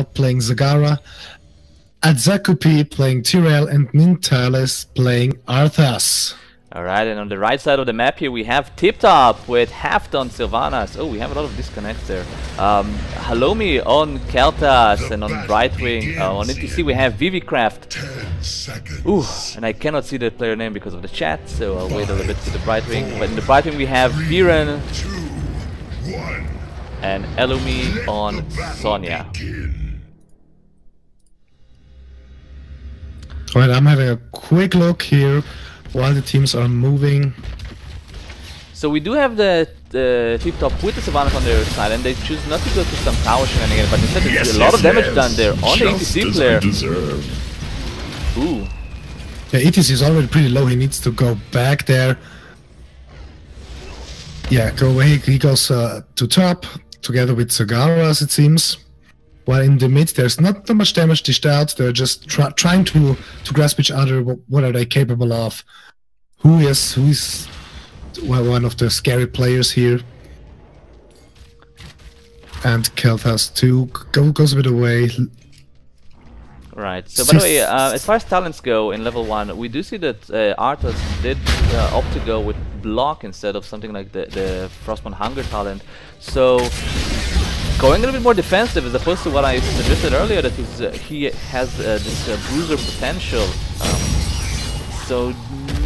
playing Zagara, Adzakupi playing Tyrell, and Nintalis playing Arthas. Alright, and on the right side of the map here we have Tip Top with Hafton Sylvanas. Oh, we have a lot of disconnects there. Halomi on Keltas and on Brightwing. On NTC we have Vivicraft. Ooh, and I cannot see the player name because of the chat, so I'll wait a little bit to the Brightwing. But in the Brightwing we have Viren and Elumi on Sonya. Alright, I'm having a quick look here while the teams are moving. So we do have the Tip Top with the Sylvanas on their side, and they choose not to go to some tower shenanigans, but instead there's a lot of damage done there on the ETC player. Ooh. Yeah, ETC is already pretty low, he needs to go back there. Yeah, go away, he goes to top, together with Zagaras it seems. While in the mid there's not that much damage dished out, they're just trying to grasp each other, what are they capable of. Who is one of the scary players here. And Kelthas too goes a bit away. Right, so by the way, as far as talents go in level 1, we do see that Arthas did opt to go with block instead of something like the Frostborn Hunger talent. So going a little bit more defensive as opposed to what I suggested earlier, that he has this bruiser potential. So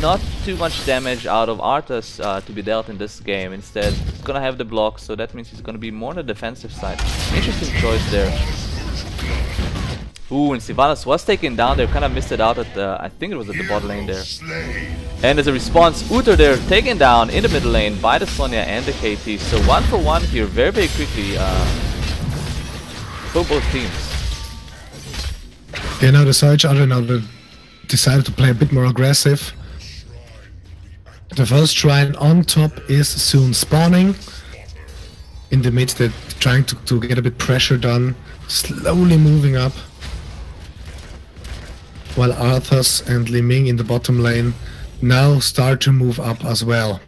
not too much damage out of Arthas to be dealt in this game. Instead, he's gonna have the block, so that means he's gonna be more on the defensive side. Interesting choice there. Ooh, and Sylvanas was taken down there, kind of missed it out at the, I think it was at the bot lane there. And as a response, Uther there taken down in the middle lane by the Sonya and the KT. So 1 for 1 here, very quickly for both teams. Yeah, now the Sarge decided to play a bit more aggressive. The first shrine on top is soon spawning. In the mid, they're trying to get a bit pressure done, slowly moving up. While Arthas and Li Ming in the bottom lane now start to move up as well.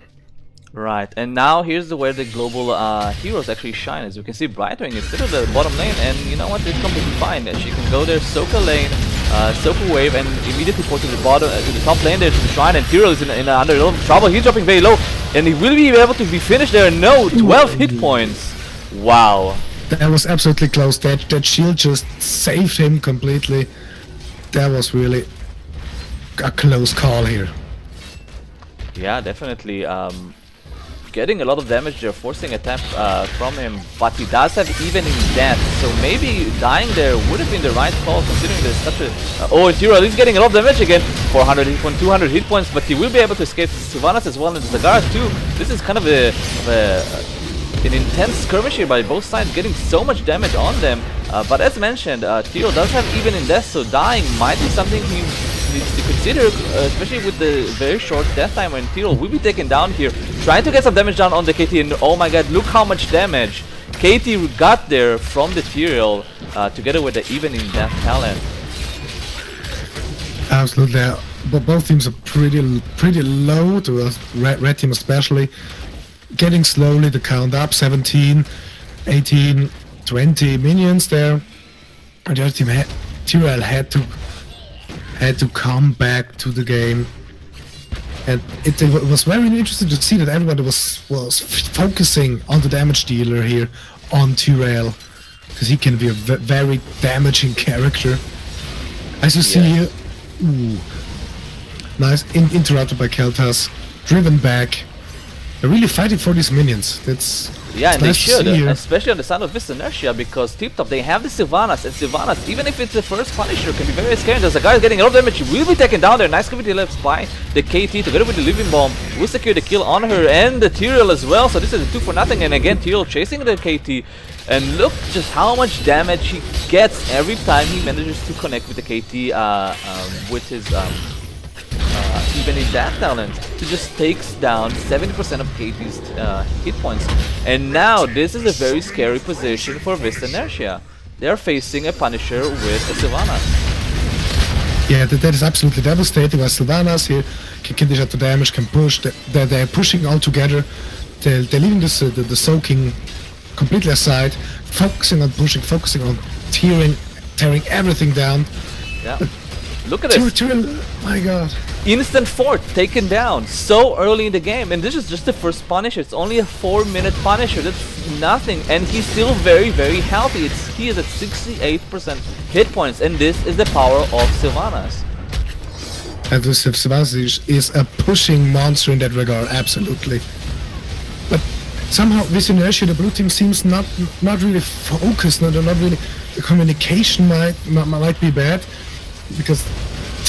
Right, and now here's where the global heroes actually shine. As you can see, Brightwing is still at the bottom lane, and you know what, it's completely fine. She can go there, soak a lane, soak a wave, and immediately port to the bottom, to the top lane there to the shrine, and Tyrell is under a lot of trouble. He's dropping very low, and he will be able to be finished there. No, 12 hit points. Wow. That was absolutely close. That shield just saved him completely. That was really a close call here. Yeah, definitely. Getting a lot of damage there, forcing a tap from him, but he does have evening death, so maybe dying there would have been the right call, considering there's such a... oh, and Tyrell is getting a lot of damage again, 400 hit points, 200 hit points, but he will be able to escape Sylvanas as well, and Zagaras too. This is kind of an intense skirmish here by both sides, getting so much damage on them. But as mentioned, Tyrell does have even in death, so dying might be something he needs to consider, especially with the very short death time when Tyrell will be taken down here, trying to get some damage down on the KT, and oh my god, look how much damage KT got there from the Tyrell, together with the even in death talent. Absolutely, but both teams are pretty low, to us, red team especially. Getting slowly the count up, 17, 18, 20 minions there. And the other team, Tyrell had to come back to the game. And it was very interesting to see that everybody was focusing on the damage dealer here, on Tyrell, because he can be a very damaging character. As you see here, ooh, nice, interrupted by Keltas, driven back. They're really fighting for these minions. That's yeah, and nice they should, especially on the side of this Inertia, because Tip Top, they have the Sylvanas, and Sylvanas, even if it's the first Punisher, can be very scary. There's a guy getting a lot of damage, he will be taken down there. Nice cavity left by the KT, together with the Living Bomb, will secure the kill on her and the Tyrell as well. So this is a 2 for nothing, and again Tyrell chasing the KT. And look just how much damage he gets every time he manages to connect with the KT with his even in that talent, to just takes down 70% of KT's hit points. And now this is a very scary position for Vista Inertia. They are facing a Punisher with a Sylvanas. Yeah, that is absolutely devastating. As Sylvanas here can dish out the damage, can push. They're pushing all together. They're leaving this the soaking completely aside, focusing on pushing, focusing on tearing everything down. Yeah. Look at this. My god. Instant fort taken down so early in the game, and this is just the first Punisher. It's only a 4-minute Punisher. That's nothing, and he's still very, very healthy. He is at 68% hit points, and this is the power of Sylvanas. And this Sylvanas is a pushing monster in that regard, absolutely. But somehow, with inertia, the blue team seems not really focused. Not really. The communication might be bad because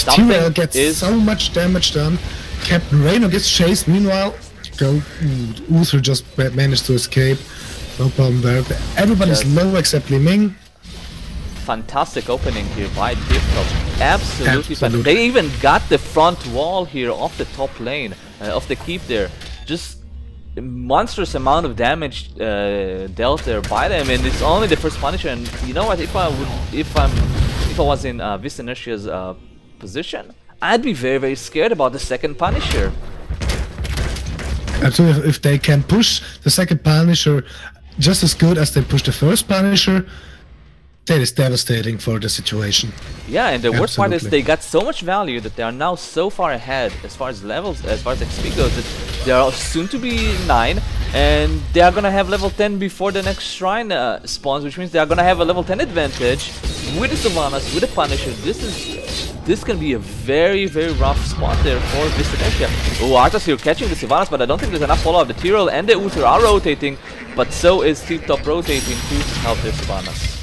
Tyrell gets so much damage done. Captain Reno gets chased. Meanwhile, Uther just managed to escape. No problem there. Everybody's low except Li Ming. Fantastic opening here by Diptop. Absolutely fantastic. They even got the front wall here off the top lane, off the keep there. Just monstrous amount of damage dealt there by them, and it's only the first Punisher. And you know what? If I was in Vis Inertia's position, I'd be very, very scared about the second Punisher. Absolutely, if they can push the second Punisher just as good as they pushed the first Punisher, that is devastating for the situation. Yeah, and the worst part is they got so much value that they are now so far ahead as far as levels, as far as XP goes, that they are soon to be 9, and they are gonna have level 10 before the next shrine spawns, which means they are gonna have a level 10 advantage with the Sylvanas, with the Punisher. This can be a very, very rough spot there for Vis Inertia. Oh, Arthas here catching the Sylvanas, but I don't think there's enough follow-up. The Tyrell and the Uther are rotating, but so is Tip-Top rotating to help their Sylvanas.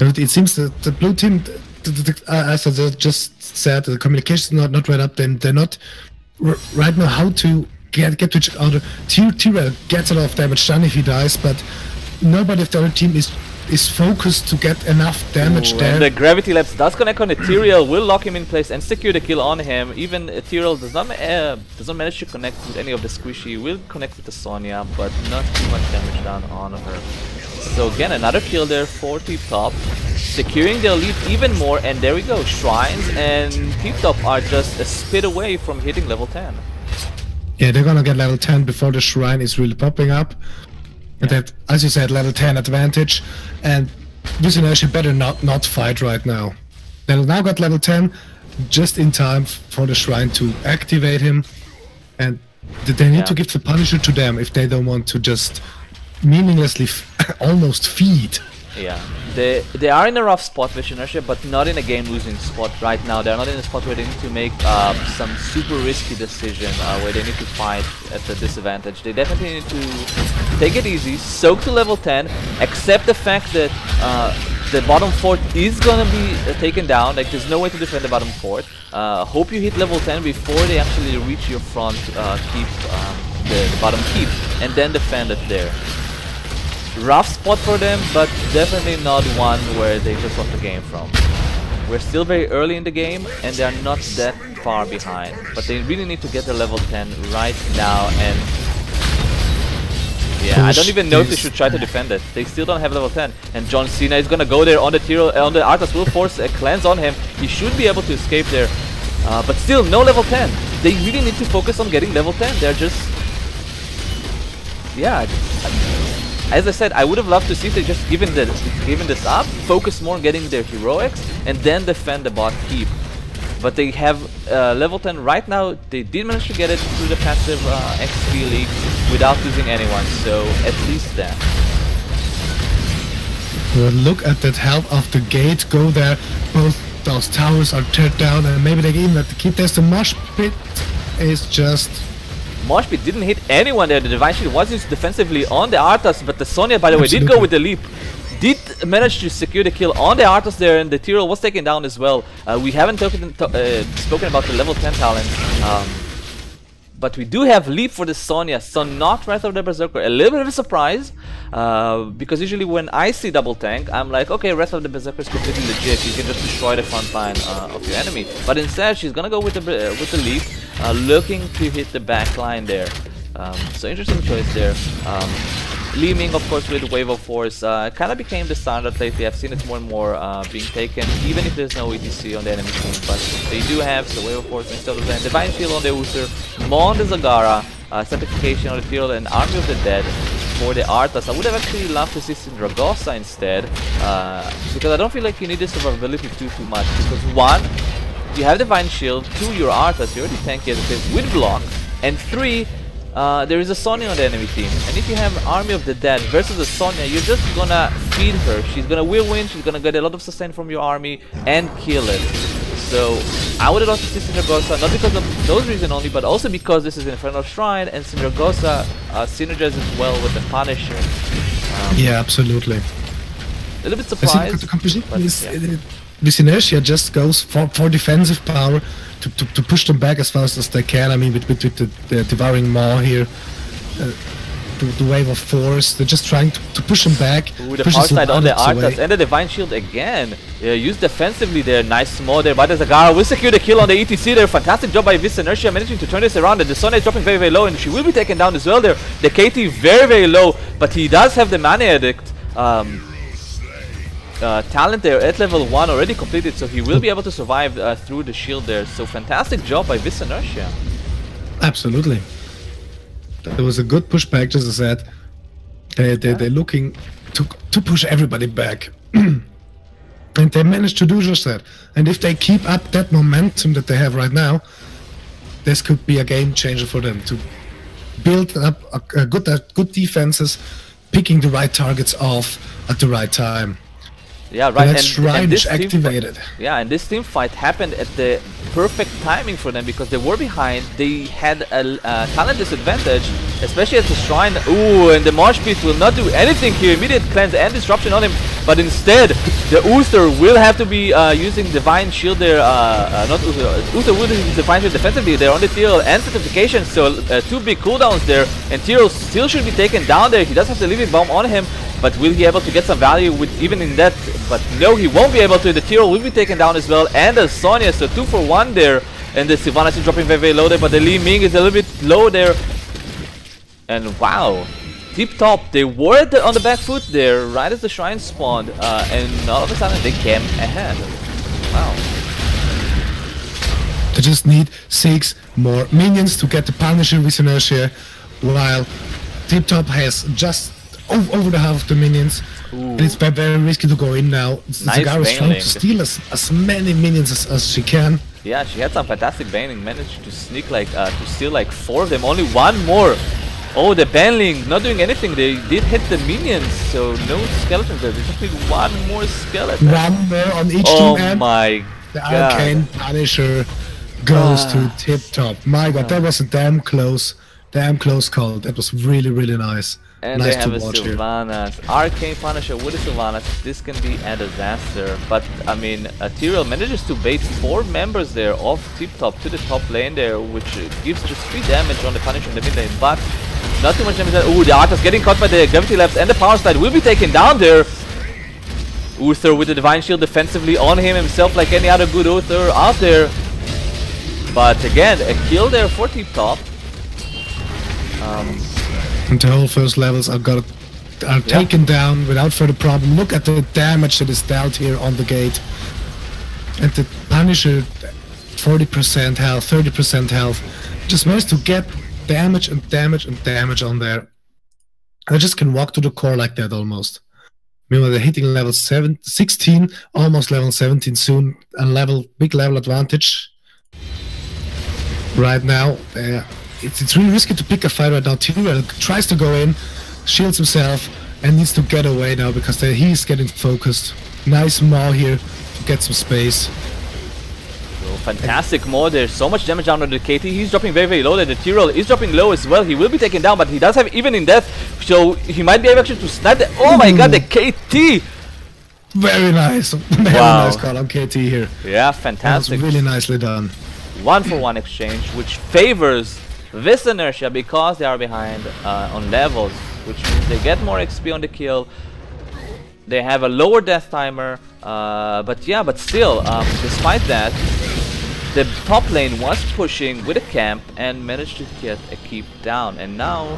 It seems that the blue team, as I just said, the communication is not right up. They're not right now how to get to each other. Tyrell gets a lot of damage done if he dies, but nobody of the other team is focused to get enough damage there. And the Gravity Lapse does connect on the Tyrell, will lock him in place and secure the kill on him. Even Tyrell does not manage to connect with any of the Squishy. Will connect with the Sonya, but not too much damage done on her. So again, another kill there for Tip-Top, securing the lead even more, and there we go. Shrines and Tip-Top are just a spit away from hitting level 10. Yeah, they're gonna get level 10 before the Shrine is really popping up. And that, as you said, level 10 advantage, and Vis Inertia better not fight right now. They now got level 10 just in time for the Shrine to activate him, and they need to give the Punisher to them if they don't want to just meaninglessly almost feed. Yeah, they are in a rough spot with Inertia, but not in a game-losing spot right now. They're not in a spot where they need to make some super risky decision, where they need to fight at the disadvantage. They definitely need to take it easy, soak to level 10, accept the fact that the bottom fort is gonna be taken down. Like, there's no way to defend the bottom fort. Hope you hit level 10 before they actually reach your front keep, the bottom keep, and then defend it there. Rough spot for them, but definitely not one where they just lost the game from. We're still very early in the game, and they are not that far behind, but they really need to get to level 10 right now. And yeah, I don't even know if they should try to defend it. They still don't have level 10, and John Cena is gonna go there on the Tyrell, on the Arthas, will force a cleanse on him. He should be able to escape there, but still no level 10. They really need to focus on getting level 10. They're just, yeah. As I said, I would have loved to see if they just given this up, focus more on getting their heroics, and then defend the bot keep. But they have level 10 right now. They did manage to get it through the passive XP league without losing anyone, so at least that. Look at that health of the gate go there. Both those towers are teared down, and maybe they even have to keep this. The mosh pit is just... Mosh Pit didn't hit anyone there. The Divine Shield was used defensively on the Arthas, but the Sonya, by the way, did go with the leap. Did manage to secure the kill on the Arthas there, and the Tyrell was taken down as well. We haven't spoken about the level 10 talent, but we do have leap for the Sonya, so not Wrath of the Berserker. A little bit of a surprise, because usually when I see double tank, I'm like, okay, Wrath of the Berserker is completely legit. You can just destroy the front line of your enemy. But instead, she's gonna go with the leap, looking to hit the back line there. So interesting choice there. Li Ming, of course, with Wave of Force, kind of became the standard lately. I've seen it more and more being taken, even if there's no ETC on the enemy team. But they do have the Wave of Force instead of that. Divine Shield on the Uther, Mon the Zagara, Sanctification on the Tyrell, and Army of the Dead. for the Arthas. I would have actually loved to see Sindragosa instead, because I don't feel like you need the survivability too much. Because one, you have Divine Shield, two, your Arthas, you already tanky as it is with block, and three, there is a Sonya on the enemy team. And if you have an Army of the Dead versus a Sonya, you're just gonna feed her. She's gonna win, she's gonna get a lot of sustain from your army and kill it. So I would have loved to see Sindragosa, not because of those reasons only, but also because this is an Infernal Shrine and Sindragosa synergizes well with the Punisher. Yeah, absolutely. A little bit I surprised. think the composition is, this inertia just goes for defensive power to push them back as fast as they can. I mean, with the Devouring Maw here, the wave of force, they're just trying to push them back. Ooh, the power slide on the Arthas and the Divine Shield again. Used defensively there, nice small there by the Zagara. Will secure the kill on the ETC there. Fantastic job by Vis Inertia managing to turn this around. And the Sonya is dropping very low and she will be taken down as well there. The KT very low, but he does have the Mana Addict talent there at level 1 already completed, so he will be able to survive through the shield there. So fantastic job by Vis Inertia. Absolutely. There was a good pushback, just as I said. They're looking to push everybody back. And they managed to do just that. And if they keep up that momentum that they have right now, this could be a game changer for them to build up a good defenses, picking the right targets off at the right time. Yeah, right. And this activated. Yeah, and this team fight happened at the perfect timing for them because they were behind. They had a talent disadvantage, especially at the shrine. Ooh, and the Marsh Beast will not do anything here. Immediate cleanse and disruption on him, but instead the Uther will have to be using Divine Shield there. Not Uther. Uther will use Divine Shield defensively there on the Tyrell and certification. So two big cooldowns there, and Tyrell still should be taken down there. He does have the Living Bomb on him. But will he be able to get some value with even in that? But no, he won't be able to. The Tyrell will be taken down as well, and the Sonya, so 2 for 1 there. And the Sylvanas is dropping very low there, but the Li Ming is a little bit low there. And wow, Tip Top, they were on the back foot there, right as the shrine spawned, and all of a sudden they came ahead. Wow. They just need 6 more minions to get the Punisher with Inertia, while Tip Top has just over the half of the minions. Ooh. And it's very risky to go in now. Nice Zagara is trying to steal as many minions as she can. Yeah, she had some fantastic baneling, managed to sneak like, to steal like 4 of them, only 1 more. Oh, the baneling, not doing anything, they did hit the minions, so no skeletons there, they just need 1 more skeleton. 1 more on each team. Oh my the god. Arcane Punisher goes to Tip Top. My god, that was a damn close call. That was really nice. And nice they have to a watch Sylvanas. here. Arcane Punisher with a Sylvanas. This can be a disaster. But I mean, Tyrell manages to bait 4 members there off Tip Top to the top lane there, which gives just 3 damage on the Punisher in the mid lane. But not too much damage there. Ooh, the Arthas getting caught by the Gravity Labs and the Power Slide will be taken down there. Uther with the Divine Shield defensively on him himself like any other good Uther out there. But again, a kill there for Tip Top. And the whole first levels are taken down without further problem. Look at the damage that is dealt here on the gate. And the Punisher, 40% health, 30% health, just managed to get damage and damage and damage on there. I just can walk to the core like that almost. Meanwhile, they're hitting level 16, almost level 17 soon, a big level advantage. Right now, it's really risky to pick a fight right now. Tyrell tries to go in, shields himself, and needs to get away now because he's getting focused. Nice maw here to get some space. So fantastic maw there, so much damage down on the KT. He's dropping very low there. The Tyrell is dropping low as well. He will be taken down, but he does have even in death, so he might be able to snipe the. Oh my god, the KT! Very nice. Very nice call on KT here. Yeah, fantastic. That was really nicely done. 1 for 1 exchange, which favors Vis Inertia because they are behind on levels, which means they get more XP on the kill. They have a lower death timer, but still, despite that, the top lane was pushing with a camp and managed to get a keep down. And now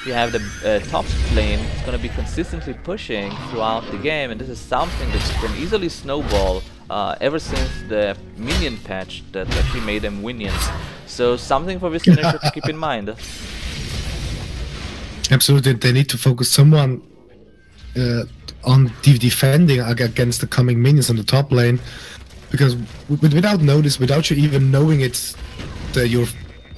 you have the top lane. It's going to be consistently pushing throughout the game, and this is something that can easily snowball ever since the minion patch that actually made them minions. So something for Vis Inertia to keep in mind. Absolutely, they need to focus someone on defending against the coming minions on the top lane, because without notice, without you even knowing it, your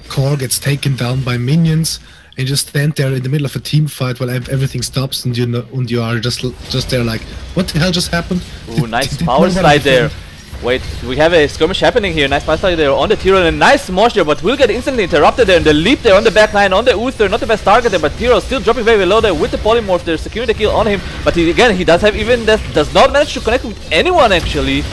core gets taken down by minions, and you just stand there in the middle of a team fight while everything stops, and you are just there like, what the hell just happened? Ooh, nice power slide there. Wait, we have a skirmish happening here. Nice power slide there on the Tyrael, and a nice Mosh there, but will get instantly interrupted there. And the leap there on the back line on the Uther, not the best target there, but Tyrael still dropping very low there with the polymorph there, securing the kill on him. But he does have even does not manage to connect with anyone actually.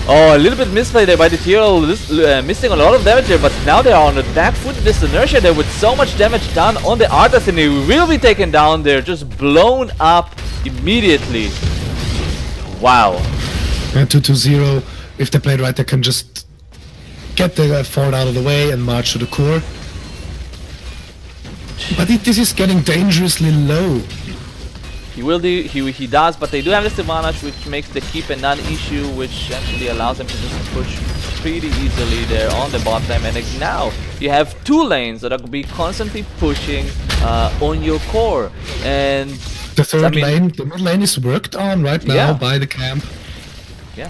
Oh, a little bit misplay there by the Tyrael, missing a lot of damage there, but now they are on the back foot with this inertia there with so much damage done on the Arthas, and he will be taken down there, just blown up immediately. Wow. 2-0. If they play it right, they can just get the fort out of the way and march to the core. But this is getting dangerously low. He does, but they do have the Sivanash, which makes the keep a non-issue, which actually allows them to just push pretty easily there on the bot lane. And now you have two lanes that are going to be constantly pushing on your core. And the third lane, the mid lane is worked on right now by the camp. Yeah.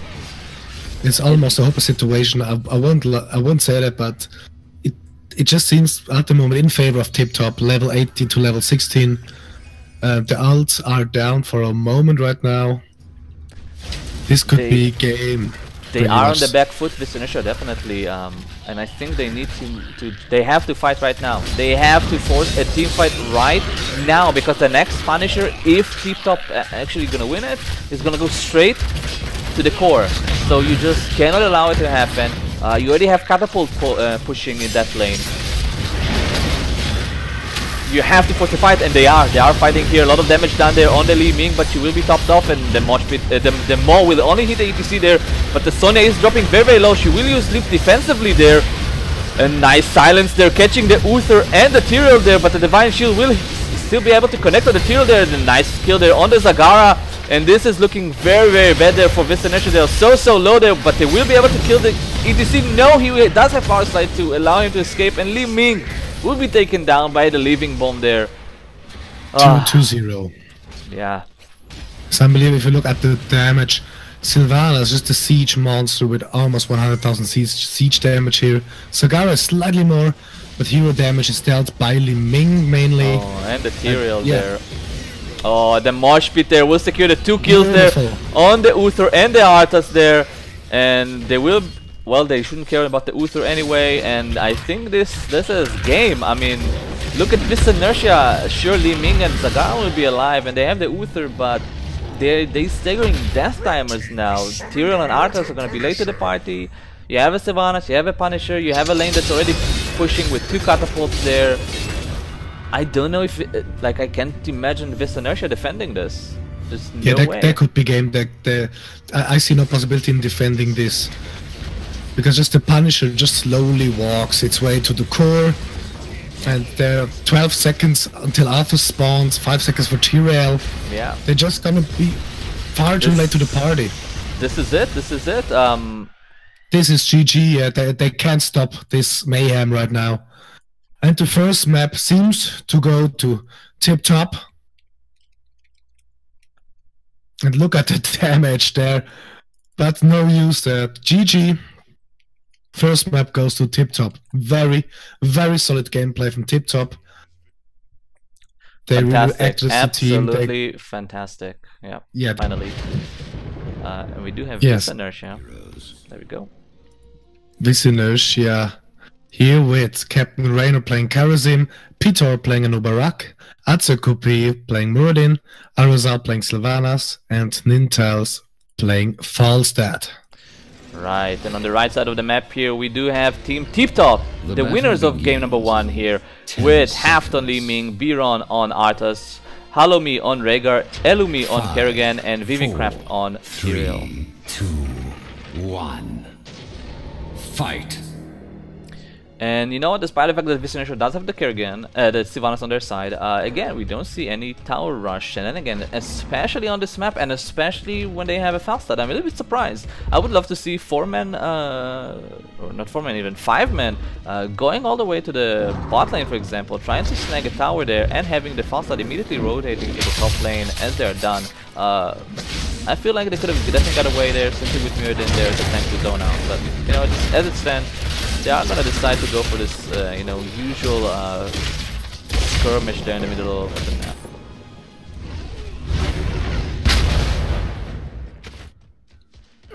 It's almost a hopeless situation. I won't say that, but it just seems at the moment in favor of Tip Top, level 18 to level 16. The ults are down for a moment right now. This could be game. They are on the back foot with Sinisha, definitely, and I think they need they have to fight right now. They have to force a team fight right now, because the next Punisher, if Tip Top actually gonna win it, is gonna go straight to the core. So you just cannot allow it to happen. You already have Catapult pushing in that lane. You have to force the fight, and they are fighting here. A lot of damage done there on the Li Ming, but she will be topped off, and the Mosh Pit, the Maw will only hit the ETC there, but the Sonya is dropping very low. She will use Leap defensively there. A nice silence there, catching the Uther and the Tyrael there, but the Divine Shield will still be able to connect on the Tyrael there. The nice kill there on the Zagara, and this is looking very bad there for Vistanesha. They are so low there, but they will be able to kill the ETC. No, he does have power slide to allow him to escape, and Li Ming will be taken down by the leaving bomb there. 2-0. Yeah. So unbelievable. If you look at the damage, Sylvana is just a siege monster with almost 100,000 siege damage here. Sagara is slightly more, but hero damage is dealt by Li Ming mainly. Oh, and the Tyrael there. Oh, the Mosh Pit there will secure the 2 kills there on the Uther and the Arthas there. And they will, well, they shouldn't care about the Uther anyway. And I think this is game. I mean, look at this inertia. Sure, Li Ming and Zagara will be alive, and they have the Uther, but they staggering death timers now. Tyrael and Arthas are gonna be late to the party. You have a Sivanash, you have a Punisher, you have a lane that's already pushing with 2 catapults there. I don't know if like, I can't imagine this inertia defending this. There's no way. That could be game. I see no possibility in defending this, because just the Punisher just slowly walks its way to the core, and there are 12 seconds until Arthur spawns, 5 seconds for Tyrael. Yeah. They're just gonna be far too late to the party. This is it. This is it. This is GG. They can't stop this mayhem right now. And the first map seems to go to Tip Top. And look at the damage there. But no use there. GG. First map goes to Tip Top. Very solid gameplay from Tip Top. They really acted as a team. Absolutely fantastic. Yeah. Yeah. Finally. And we do have this inertia. There we go. This inertia here with Captain Raynor playing Karazim, Pitor playing Anubarak, Atsukupi playing Muradin, Aruzal playing Sylvanas, and Nintels playing Falstad. Right, and on the right side of the map here we do have Team Tip Top, the winners of game number 1 here, with Haft on Li Ming, Biron on Arthas, Halomi on Rhaegar, Elumi on Kerrigan, and Viviancraft on Tyrael. 3, 2, 1. Fight. And you know what, despite the fact that Visionary does have the Kerrigan, the Sylvanas on their side, again, we don't see any tower rush. And then again, especially on this map, and especially when they have a Falstad, I'm a little bit surprised. I would love to see 4 men, or not 4 men, even 5 men, going all the way to the bot lane, for example, trying to snag a tower there, and having the Falstad immediately rotating to the top lane as they're done. I feel like they could have definitely got away there, especially with Mirrodin there to tank the zone out. But you know, as it stands, they are gonna decide to go for this, you know, usual skirmish there in the middle of the map.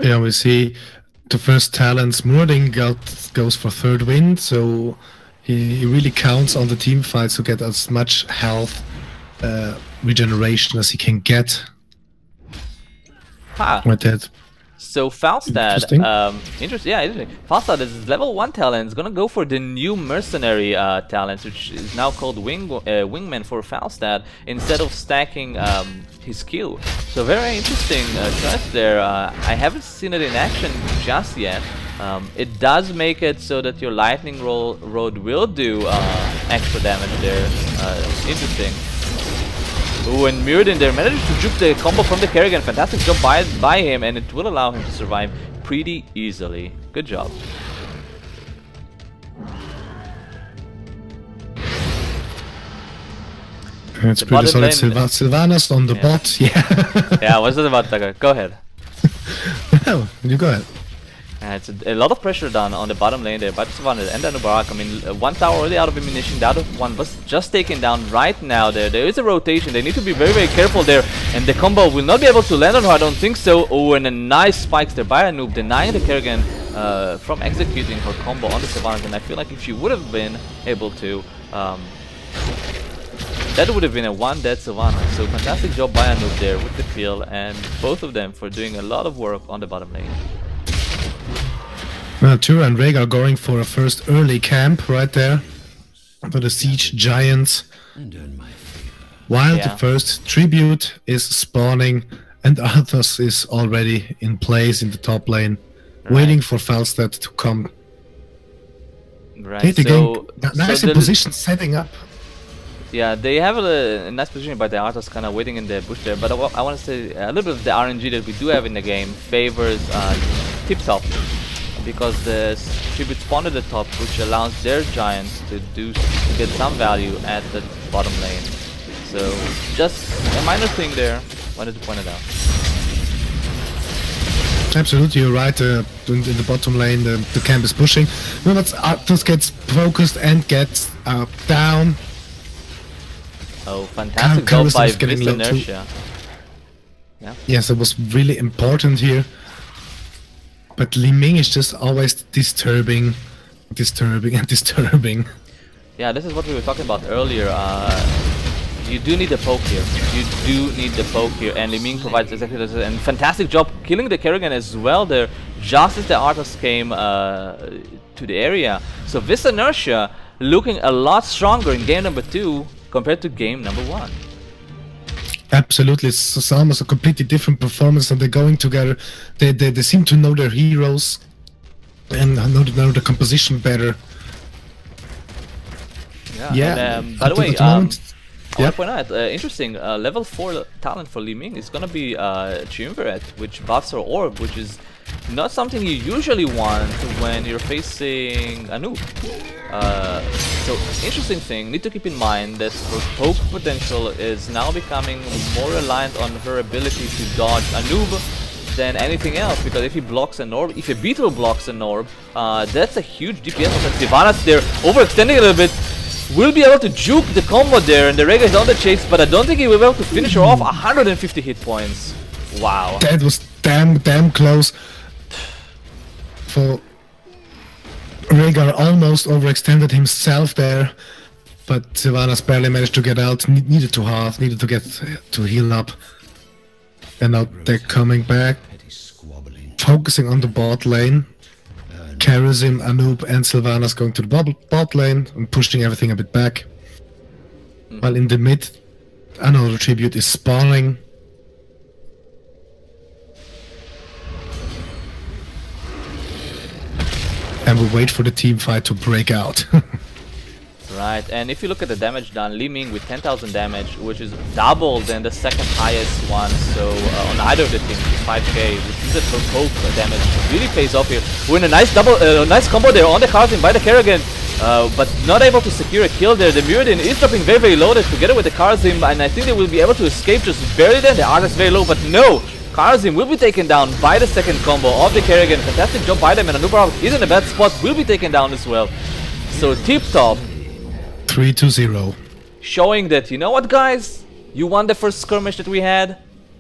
Yeah, we see the first talents. Mirrodin goes for third win, so he really counts on the team fights to get as much health regeneration as he can get. With that. So Falstad, interesting. Falstad is level 1 talent. Is gonna go for the new mercenary talent, which is now called Wingman for Falstad, instead of stacking his Q. So very interesting choice there. I haven't seen it in action just yet. It does make it so that your lightning rod will do extra damage there. Interesting. Ooh, and Mirrodin there managed to juke the combo from the Kerrigan. Fantastic job by him, and it will allow him to survive pretty easily. Good job. It's pretty solid. Sylvanas on the bot, yeah. Yeah, what's that about, Tucker? Go ahead. No, you go ahead. It's a lot of pressure done on the bottom lane there by Sylvanas and Anubarak. I mean, one tower already out of ammunition, the other one was just taken down right now there. There is a rotation, they need to be very, very careful there. And the combo will not be able to land on her, I don't think so. Oh, and a nice spikes there by Anub, denying the Kerrigan from executing her combo on the Sylvanas. And I feel like if she would have been able to, that would have been a one dead Sylvanas. So fantastic job by Anub there with the kill, and both of them for doing a lot of work on the bottom lane. Well, Tura and Rhaegar going for a first early camp right there for the Siege Giants. While the first tribute is spawning and Arthas is already in place in the top lane, waiting for Falstad to come. Right, nice in position, setting up. Yeah, they have a nice position, but the Arthas kind of waiting in the bush there. But I want to say a little bit of the RNG that we do have in the game favors Tip Top, because the tribute spawned at the top, which allows their giants to get some value at the bottom lane. So just a minor thing there, wanted to point it out. Absolutely, you're right. In the bottom lane, the camp is pushing. No, but Arthas gets focused and gets down. Oh, fantastic job by Vis Inertia. Yeah. Yes, it was really important here. But Li Ming is just always disturbing. Yeah, this is what we were talking about earlier. You do need the poke here. And Li Ming provides exactly this. And fantastic job killing the Kerrigan as well there, just as the Arthas came to the area. So Vis Inertia looking a lot stronger in game number 2 compared to game number 1. Absolutely, it's almost a completely different performance, and they're going together. They seem to know their heroes and know the composition better. Yeah. And, by the way, I want to point out, interesting, level 4 talent for Li Ming is gonna be Triumvirate, which buffs her orb, which is not something you usually want when you're facing Anub. So interesting thing, need to keep in mind that her poke potential is now becoming more reliant on her ability to dodge Anub than anything else, because if he blocks an orb, if a beetle blocks an orb, that's a huge DPS. And Sylvanas there, overextending a little bit, will be able to juke the combo there, and the Rhaegar is on the chase, but I don't think he will be able to finish her off. 150 hit points. Wow. That was damn close. For Rhaegar almost overextended himself there, but Sylvanas barely managed to get out, needed to get to heal up. And now they're coming back, focusing on the bot lane. Karazim, Anub and Sylvanas going to the bot lane and pushing everything a bit back. While in the mid, another tribute is spawning. and we wait for the team fight to break out. Right, and if you look at the damage done, Li Ming with 10,000 damage, which is double than the second highest one, so on either of the teams, 5k, which is a poke damage, really pays off here. We're in a nice nice combo there on the Carvisjocker by the Kerrigan, but not able to secure a kill there. The Muradin is dropping very, very low together with the Carvisjocker, and I think they will be able to escape just barely then. The Arc is very low, but no! Carvisjocker will be taken down by the second combo of the Kerrigan. Fantastic job by them, and Anubarov is in a bad spot, will be taken down as well. So Tip Top 3-0. showing that, you know what guys, you won the first skirmish that we had,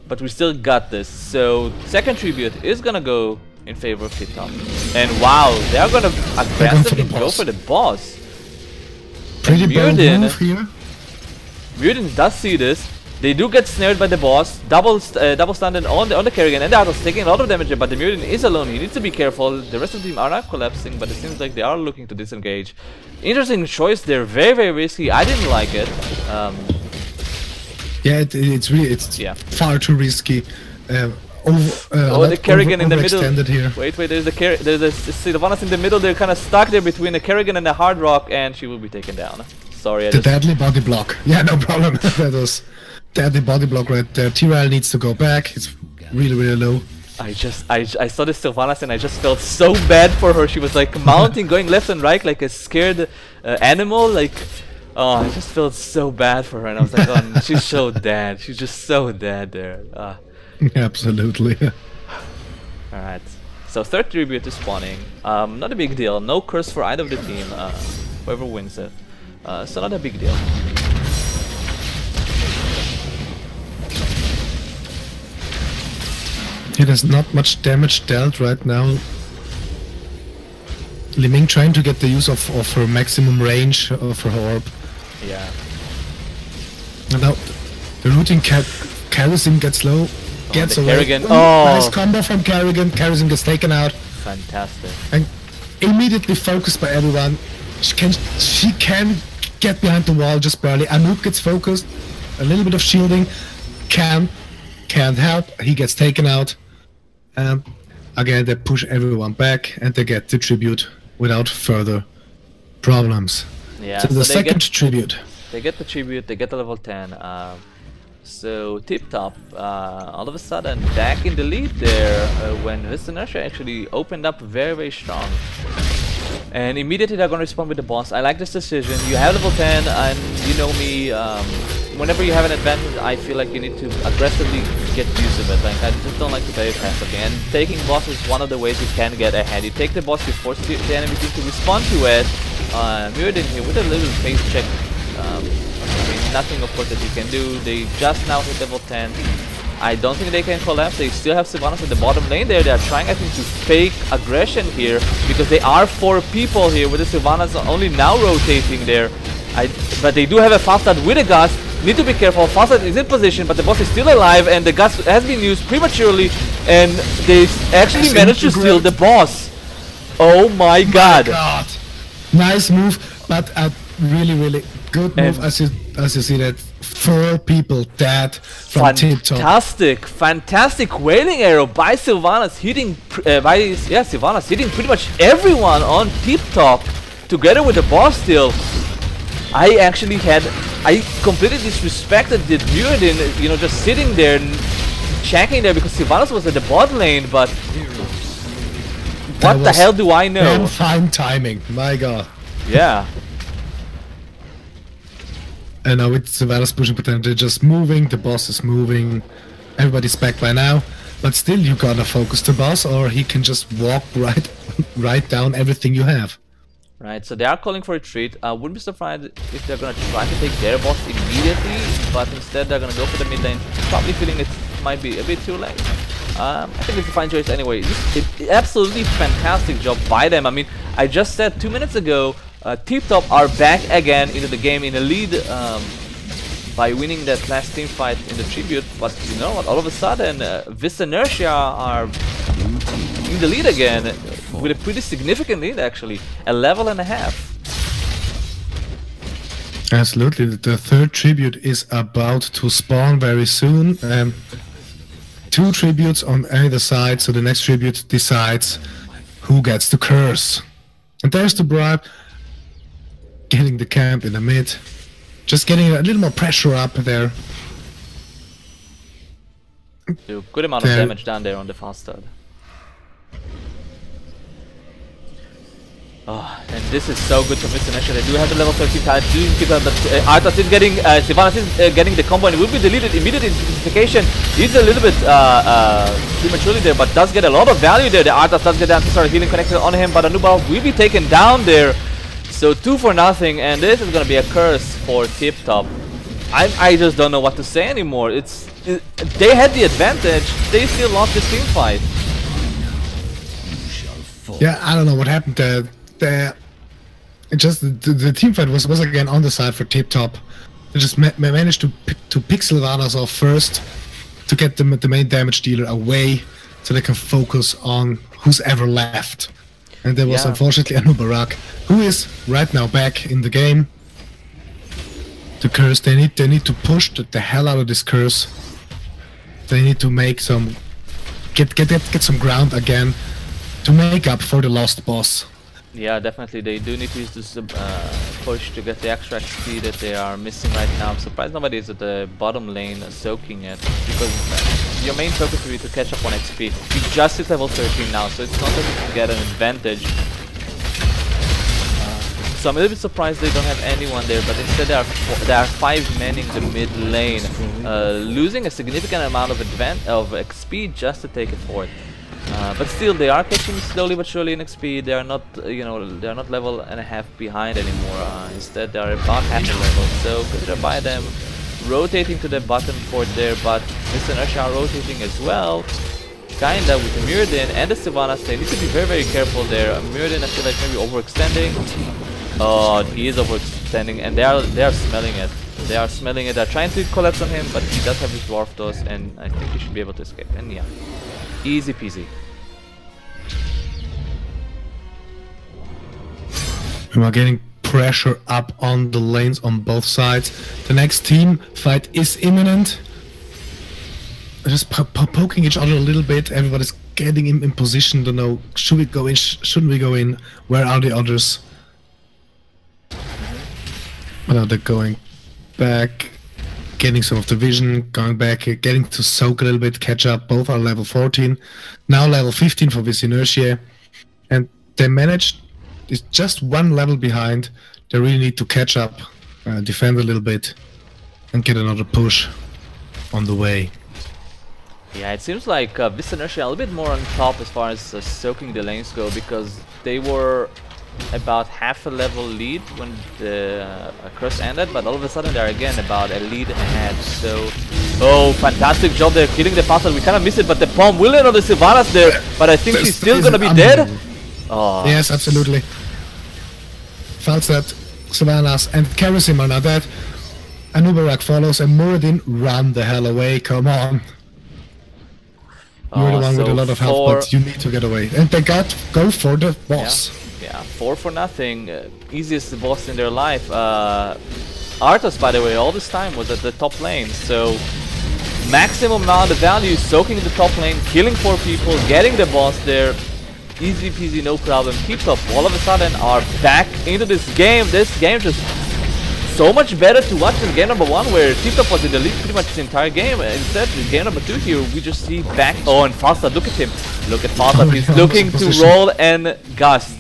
but we still got this. So second tribute is gonna go in favor of Tip Top. And wow, they are gonna aggressively go for the boss. Pretty bold move here. Muradin does see this. They do get snared by the boss, double stunned on the Kerrigan, and the Heartless taking a lot of damage, but the Muradin is alone. He needs to be careful. The rest of the team are not collapsing, but it seems like they are looking to disengage. Interesting choice there, very, very risky. I didn't like it. Yeah, it's far too risky. The Kerrigan in the middle. Here. Wait, there's the Sylvanas in the middle. They're kind of stuck there between the Kerrigan and the Hard Rock, and she will be taken down. Sorry, the deadly body block. Yeah, no problem. That was deadly body block right there. T-Rail needs to go back. It's really, really low. I saw this Sylvanas and I just felt so bad for her. She was like mounting, going left and right like a scared animal. Like, oh, I just felt so bad for her, and I was like, oh, she's so dead. She's just so dead there. Absolutely. All right. So third tribute is spawning. Not a big deal. No curse for either of the team. Whoever wins it. So not a big deal. Yeah, there's not much damage dealt right now. Li Ming trying to get the use of her maximum range of her orb. Yeah. And now the rooting Carvisjocker gets low, gets away. Kerrigan. Oh, nice combo from Kerrigan. Carvisjocker gets taken out. Fantastic. And immediately focused by everyone. She can get behind the wall just barely. Anoop gets focused. A little bit of shielding. Can't help. He gets taken out. Again, they push everyone back and they get the tribute without further problems. Yeah, so the second tribute. They get the tribute, they get the level 10. So Tip Top, all of a sudden back in the lead there when Inertia actually opened up very, very strong. And immediately they're going to respond with the boss. I like this decision. You have level 10 and you know me, whenever you have an advantage, I feel like you need to aggressively get used to it. Like, I just don't like to play it passively. And taking boss is one of the ways you can get ahead. You take the boss, you force the enemy team to respond to it. Muradin here with a little face check. I mean, nothing of course that you can do. They just now hit level 10. I don't think they can collapse. They still have Sylvanas in the bottom lane there. They are trying, I think, to fake aggression here because they are 4 people here with the Sylvanas only now rotating there. But they do have a fast start with a Gust. Need to be careful. Fast start is in position, but the boss is still alive, and the Gust has been used prematurely, and they actually managed to steal the boss. Oh my god! Nice move, but a really, really good move as you see that. 4 people dead from Tip Top. Fantastic wailing arrow by Sylvanas hitting Sylvanas hitting pretty much everyone on Tip Top together with the boss steal. I completely disrespected the Muradin, you know, just sitting there checking there because Sylvanas was at the bot lane, but what the hell do I know? Fine timing, my god. Yeah. And now with Sylvanas pushing potential, just moving, the boss is moving, everybody's back by now, but still you gotta focus the boss or he can just walk right down everything you have. Right, so they are calling for a retreat. I wouldn't be surprised if they're gonna try to take their boss immediately, but instead they're gonna go for the mid lane, probably feeling it might be a bit too late. I think it's a fine choice anyway. Absolutely fantastic job by them. I mean, I just said 2 minutes ago, Tip Top are back again into the game in a lead by winning that last team fight in the tribute, but you know what, all of a sudden Inertia are in the lead again with a pretty significant lead actually, a level and a half. Absolutely, the third tribute is about to spawn very soon. 2 tributes on either side, so the next tribute decides who gets the curse. And there's the bribe. Getting the camp in the mid. Just getting a little more pressure up there. Do good amount of damage down there on the fast start. Oh, and this is so good from Mr. Nesha. They do have the level 13 talent, do keep that, but Arthas is getting, Sylvanas is getting the combo and it will be deleted. Immediate intensification. He's a little bit prematurely there, but does get a lot of value there. The Arthas does get down to start healing connected on him, but Anubar will be taken down there. So 2 for nothing, and this is gonna be a curse for Tip Top. I just don't know what to say anymore. They had the advantage, they still lost this team fight. Yeah, I don't know what happened there. The team fight was again on the side for Tip Top. They just managed to pick Sylvanas off first to get the main damage dealer away, so they can focus on who's ever left. And there was unfortunately Anubarak, who is right now back in the game. The curse, they need to push the hell out of this curse. They need to make some get some ground again to make up for the lost boss. Yeah, definitely they do need to use this push to get the extra XP that they are missing right now. I'm surprised nobody is at the bottom lane soaking it, because your main focus will be to catch up on XP. You just hit level 13 now, so it's not that you can get an advantage. So I'm a little bit surprised they don't have anyone there, but instead there are 5 men in the mid lane, losing a significant amount of XP just to take it forward. But still, they are catching slowly but surely in XP. They are not, they are not level and a half behind anymore. Instead, they are about half a level. So consider by them rotating to the bottom fort there, but Mr. Inertia are rotating as well. Kinda with Muradin and the Sylvanas. They need to be very, very careful there. Muradin, I feel like maybe overextending. Oh, he is overextending, and they are smelling it. They are smelling it. They're trying to collapse on him, but he does have his dwarf toss, and I think he should be able to escape. And yeah, easy peasy. We are getting pressure up on the lanes on both sides. The next team fight is imminent. Just poking each other a little bit. Everybody's getting in position to know, should we go in, shouldn't we go in, where are the others? Now they're going back, getting some of the vision, going back, getting to soak a little bit, catch up. Both are level 14, now level 15 for this Inertia, and they managed, it's just 1 level behind. They really need to catch up, defend a little bit, and get another push on the way. Yeah, it seems like this Inertia a little bit more on top as far as soaking the lanes go, because they were about half a level lead when the curse ended, but all of a sudden they're again about a lead ahead. So, oh, fantastic job there, killing the Pastor. We kind of missed it, but the palm will end on the Sylvanas there, but I think she's still gonna be dead. Oh. Yes, absolutely. Felt that Sylvanas and Karasim are not dead. Anubarak follows, and Muradin, run the hell away, come on. You're the one with a lot of health, but you need to get away. And they go for the boss. Yeah, 4 for nothing. Easiest boss in their life. Arthas, by the way, all this time was at the top lane, so maximum amount of value, soaking the top lane, killing 4 people, getting the boss there. Easy peasy, no problem. Tip Top all of a sudden are back into this game. This game just so much better to watch than game number 1, where Tip Top was in the lead pretty much the entire game. Instead, in game number 2 here, we just see back. Oh, and Fasta, look at him. Look at Fasta. He's looking to roll and gust.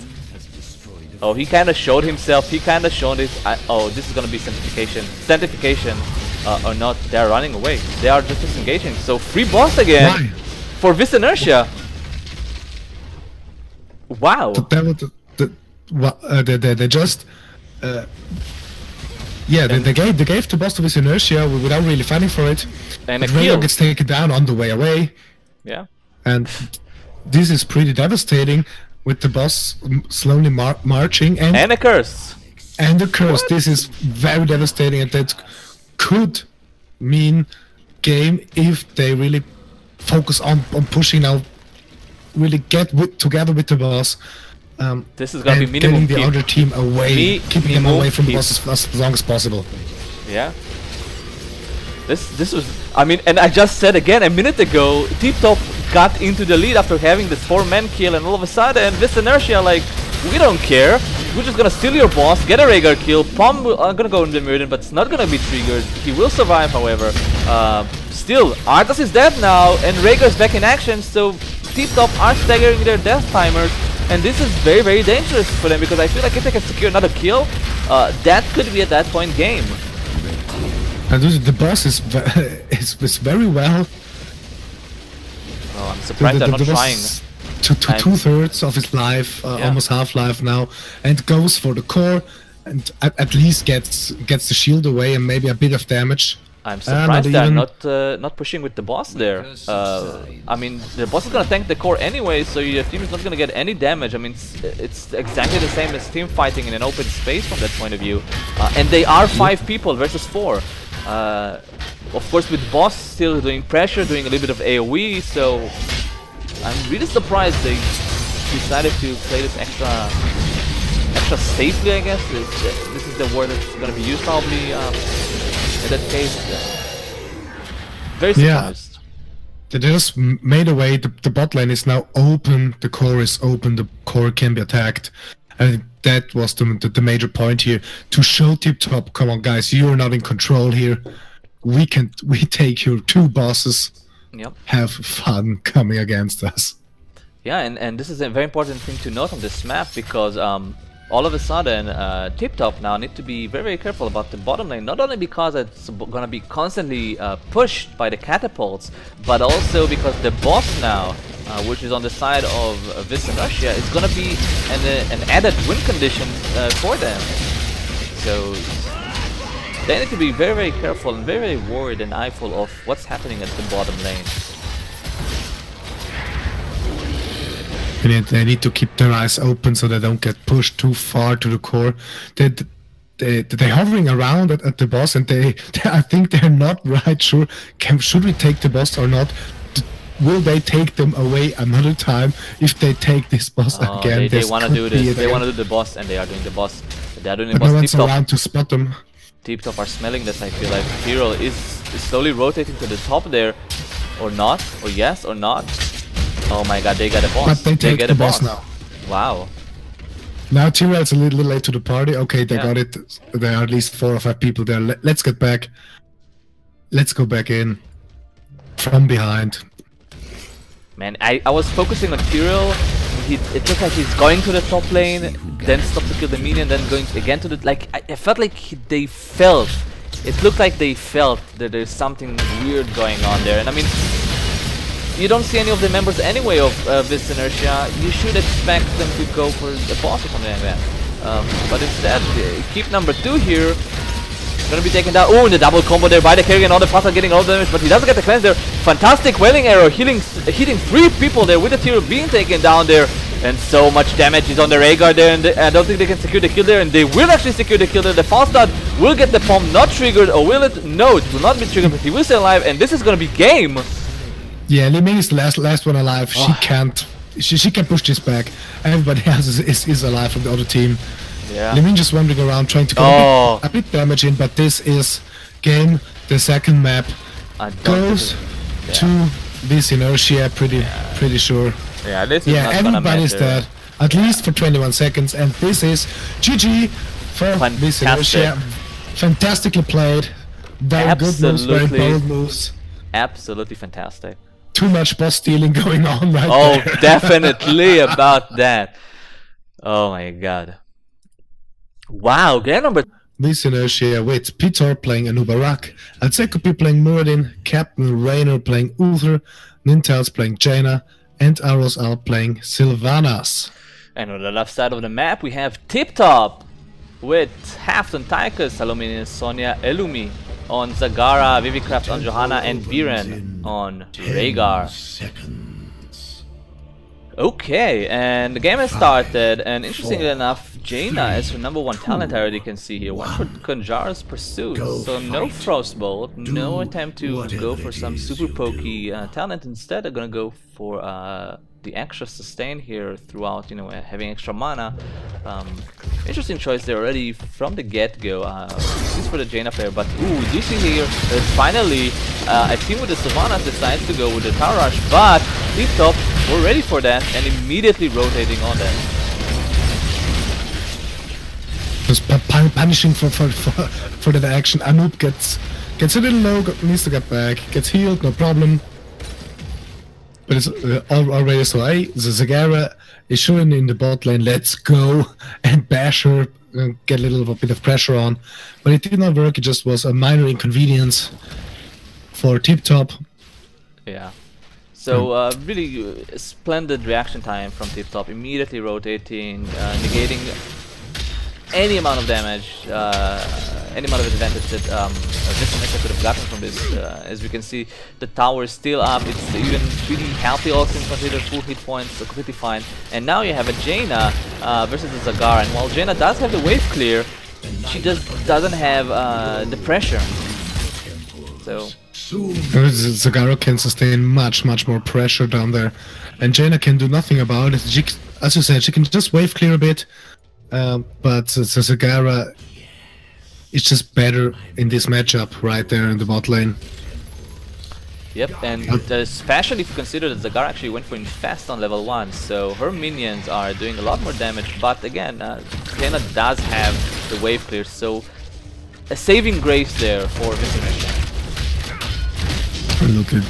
Oh, he kind of showed himself. He kind of showed it. Oh, this is gonna be sanctification. Sanctification or not? They are running away. They are just disengaging. So free boss again for this Inertia. Wow. They just yeah, they gave the boss to this Inertia without really fighting for it. And Reno gets taken down on the way away. Yeah. And this is pretty devastating, with the boss slowly marching and a curse. And a curse. What? This is very devastating, and that could mean game if they really focus on pushing now, really get together with the boss. This is gonna be minimum getting the other team away, keeping them away from the boss as long as possible. Yeah. This was, I mean, and I just said again a minute ago, Tip Top got into the lead after having this 4-man kill, and all of a sudden this Inertia, like, we don't care. We're just gonna steal your boss, get a Rhaegar kill. Pom gonna go in the Myrden, but it's not gonna be triggered. He will survive, however. Still, Arthas is dead now, and Rhaegar's back in action, so Tip Top are staggering their death timers. And this is very, very dangerous for them, because I feel like if they can secure another kill, that could be at that point game. And the boss is very well. Oh, I'm surprised they're not trying. Two-thirds of his life, almost half-life now, and goes for the core, and at least gets the shield away and maybe a bit of damage. I'm surprised they're not pushing with the boss there. I mean, the boss is gonna tank the core anyway, so your team is not gonna get any damage. I mean, it's exactly the same as team fighting in an open space from that point of view. And they are 5 people versus 4. Of course, with boss still doing pressure, doing a little bit of AoE, so I'm really surprised they decided to play this extra safely, I guess. This is the word that's gonna be used probably. In that case, very surprised. They just made a way. The bot lane is now open. The core is open. The core can be attacked. I think that was the major point here, to show Tip Top, come on guys, you're not in control here. We take your 2 bosses. Yep. Have fun coming against us. Yeah, and this is a very important thing to note on this map, because all of a sudden, Tip Top now need to be very, very careful about the bottom lane, not only because it's gonna be constantly pushed by the catapults, but also because the boss now, which is on the side of Vis and Russia, is gonna be an added win condition for them. So they need to be very, very careful and very, very worried and eyeful of what's happening at the bottom lane. They need to keep their eyes open so they don't get pushed too far to the core. They're hovering around at the boss, and I think they're not right sure. Should we take the boss or not? Will they take them away another time if they take this boss again? They want to do this. They want to do the boss, and they are doing the boss. They are doing the boss. No one's around to spot them. Tip Top are smelling this. I feel like Hero is slowly rotating to the top there, or not, or yes, or not. Oh my god, they got a boss. But they take get a the boss now. Wow. Now Tyrell's a little late to the party. Okay, they got it. There are at least 4 or 5 people there. Let's get back. Let's go back in. From behind. Man, I was focusing on Tyrell. It looked like he's going to the top lane, then stopped to kill the minion, then going again to the... Like, I felt like they felt... It looked like they felt that there's something weird going on there. And I mean... You don't see any of the members anyway of this Inertia. You should expect them to go for the boss or something like that. But instead, keep number 2 here. Gonna be taken down. Oh, in the double combo there by the carry, and all the fast are getting all the damage, but he doesn't get the cleanse there. Fantastic wailing arrow, hitting 3 people there with the Tyr being taken down there. And so much damage is on the Rhaegar there, and I don't think they can secure the kill there, and they will actually secure the kill there. The fast start will get the bomb not triggered, or will it? No, it will not be triggered, but he will stay alive, and this is gonna be game. Yeah, Li Ming is the last one alive. She can't. She can push this back. Everybody else is alive from the other team. Yeah. Li Ming just wandering around trying to get a bit damage in, but this is game. The second map goes to this Inertia. Pretty sure. Yeah, this is not everybody's dead. At least for 21 seconds, and this is GG for this Inertia. Fantastically played. Very good moves, very bold moves. Absolutely fantastic. Too much boss stealing going on right there. Oh, definitely about that. Oh my god. Wow, game number... This Inertia with Peter playing Anubarak, Alzekopi playing Muradin, Captain Raynor playing Uther, Nintels playing Jaina, and Aros Al playing Sylvanas. And on the left side of the map we have Tip Top with Hafton, Tychus, Salominius, Sonya, Elumi on Zagara, Vivicraft on Johanna, and Viren on Rhaegar. Okay, and the game has started, and interestingly enough, Jaina is her #1 talent. I already can see here. One for Conjara's Pursuit, so no Frostbolt, no attempt to go for some super pokey talent. Instead, they're gonna go for the extra sustain here throughout, you know, having extra mana. Interesting choice there already from the get-go. This is for the Jaina player, but ooh, do you see here that finally a team with the Sylvanas decides to go with the Tower Rush, but Tip Top were ready for that and immediately rotating on that. Just punishing for that action. Anub gets a little low, needs to get back, gets healed, no problem. But it's already so high. The Zagara is showing in the bot lane, let's go, and bash her, get a little bit of pressure on. But it did not work, it just was a minor inconvenience for Tip Top. Yeah. So really splendid reaction time from Tip Top, immediately rotating, negating any amount of damage, any amount of advantage that Visionaire could have gotten from this. As we can see, the tower is still up, it's even pretty healthy, all things considered, full hit points, so completely fine. And now you have a Jaina versus the Zagara, and while Jaina does have the wave clear, she just doesn't have the pressure. So Zagara can sustain much more pressure down there, and Jaina can do nothing about it. She, as you said, she can just wave clear a bit, but the Zagara is just better in this matchup right there in the bot lane. Yep, and especially if you consider that Zagara actually went for Infest on level 1, so her minions are doing a lot more damage, but again, Jaina does have the wave clear, so a saving grace there for Visionaire. Look at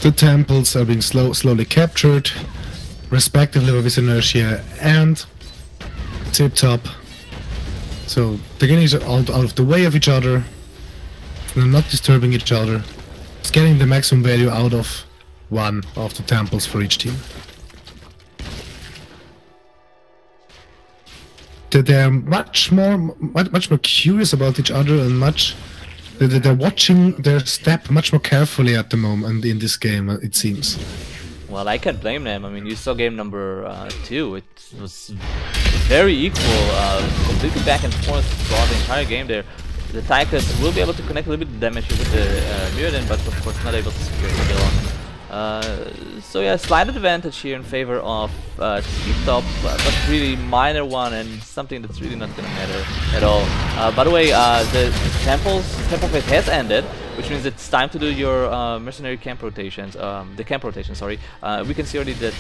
the temples are being slowly captured, respectively with Visionaire and Tip Top. So they're getting out of the way of each other. They're not disturbing each other. It's getting the maximum value out of one of the temples for each team. They're much more curious about each other, and they're watching their step much more carefully at the moment in this game, it seems. Well, I can't blame them. I mean, you saw game number 2. It was very equal, completely back and forth throughout the entire game there. The Tychus will be able to connect a little bit of damage with the Muradin, but of course not able to secure the kill. So yeah, slight advantage here in favor of Tip Top, but really minor one and something that's really not gonna matter at all. By the way, the Temple phase has ended, which means it's time to do your mercenary camp rotations, the camp rotation, sorry. We can see already that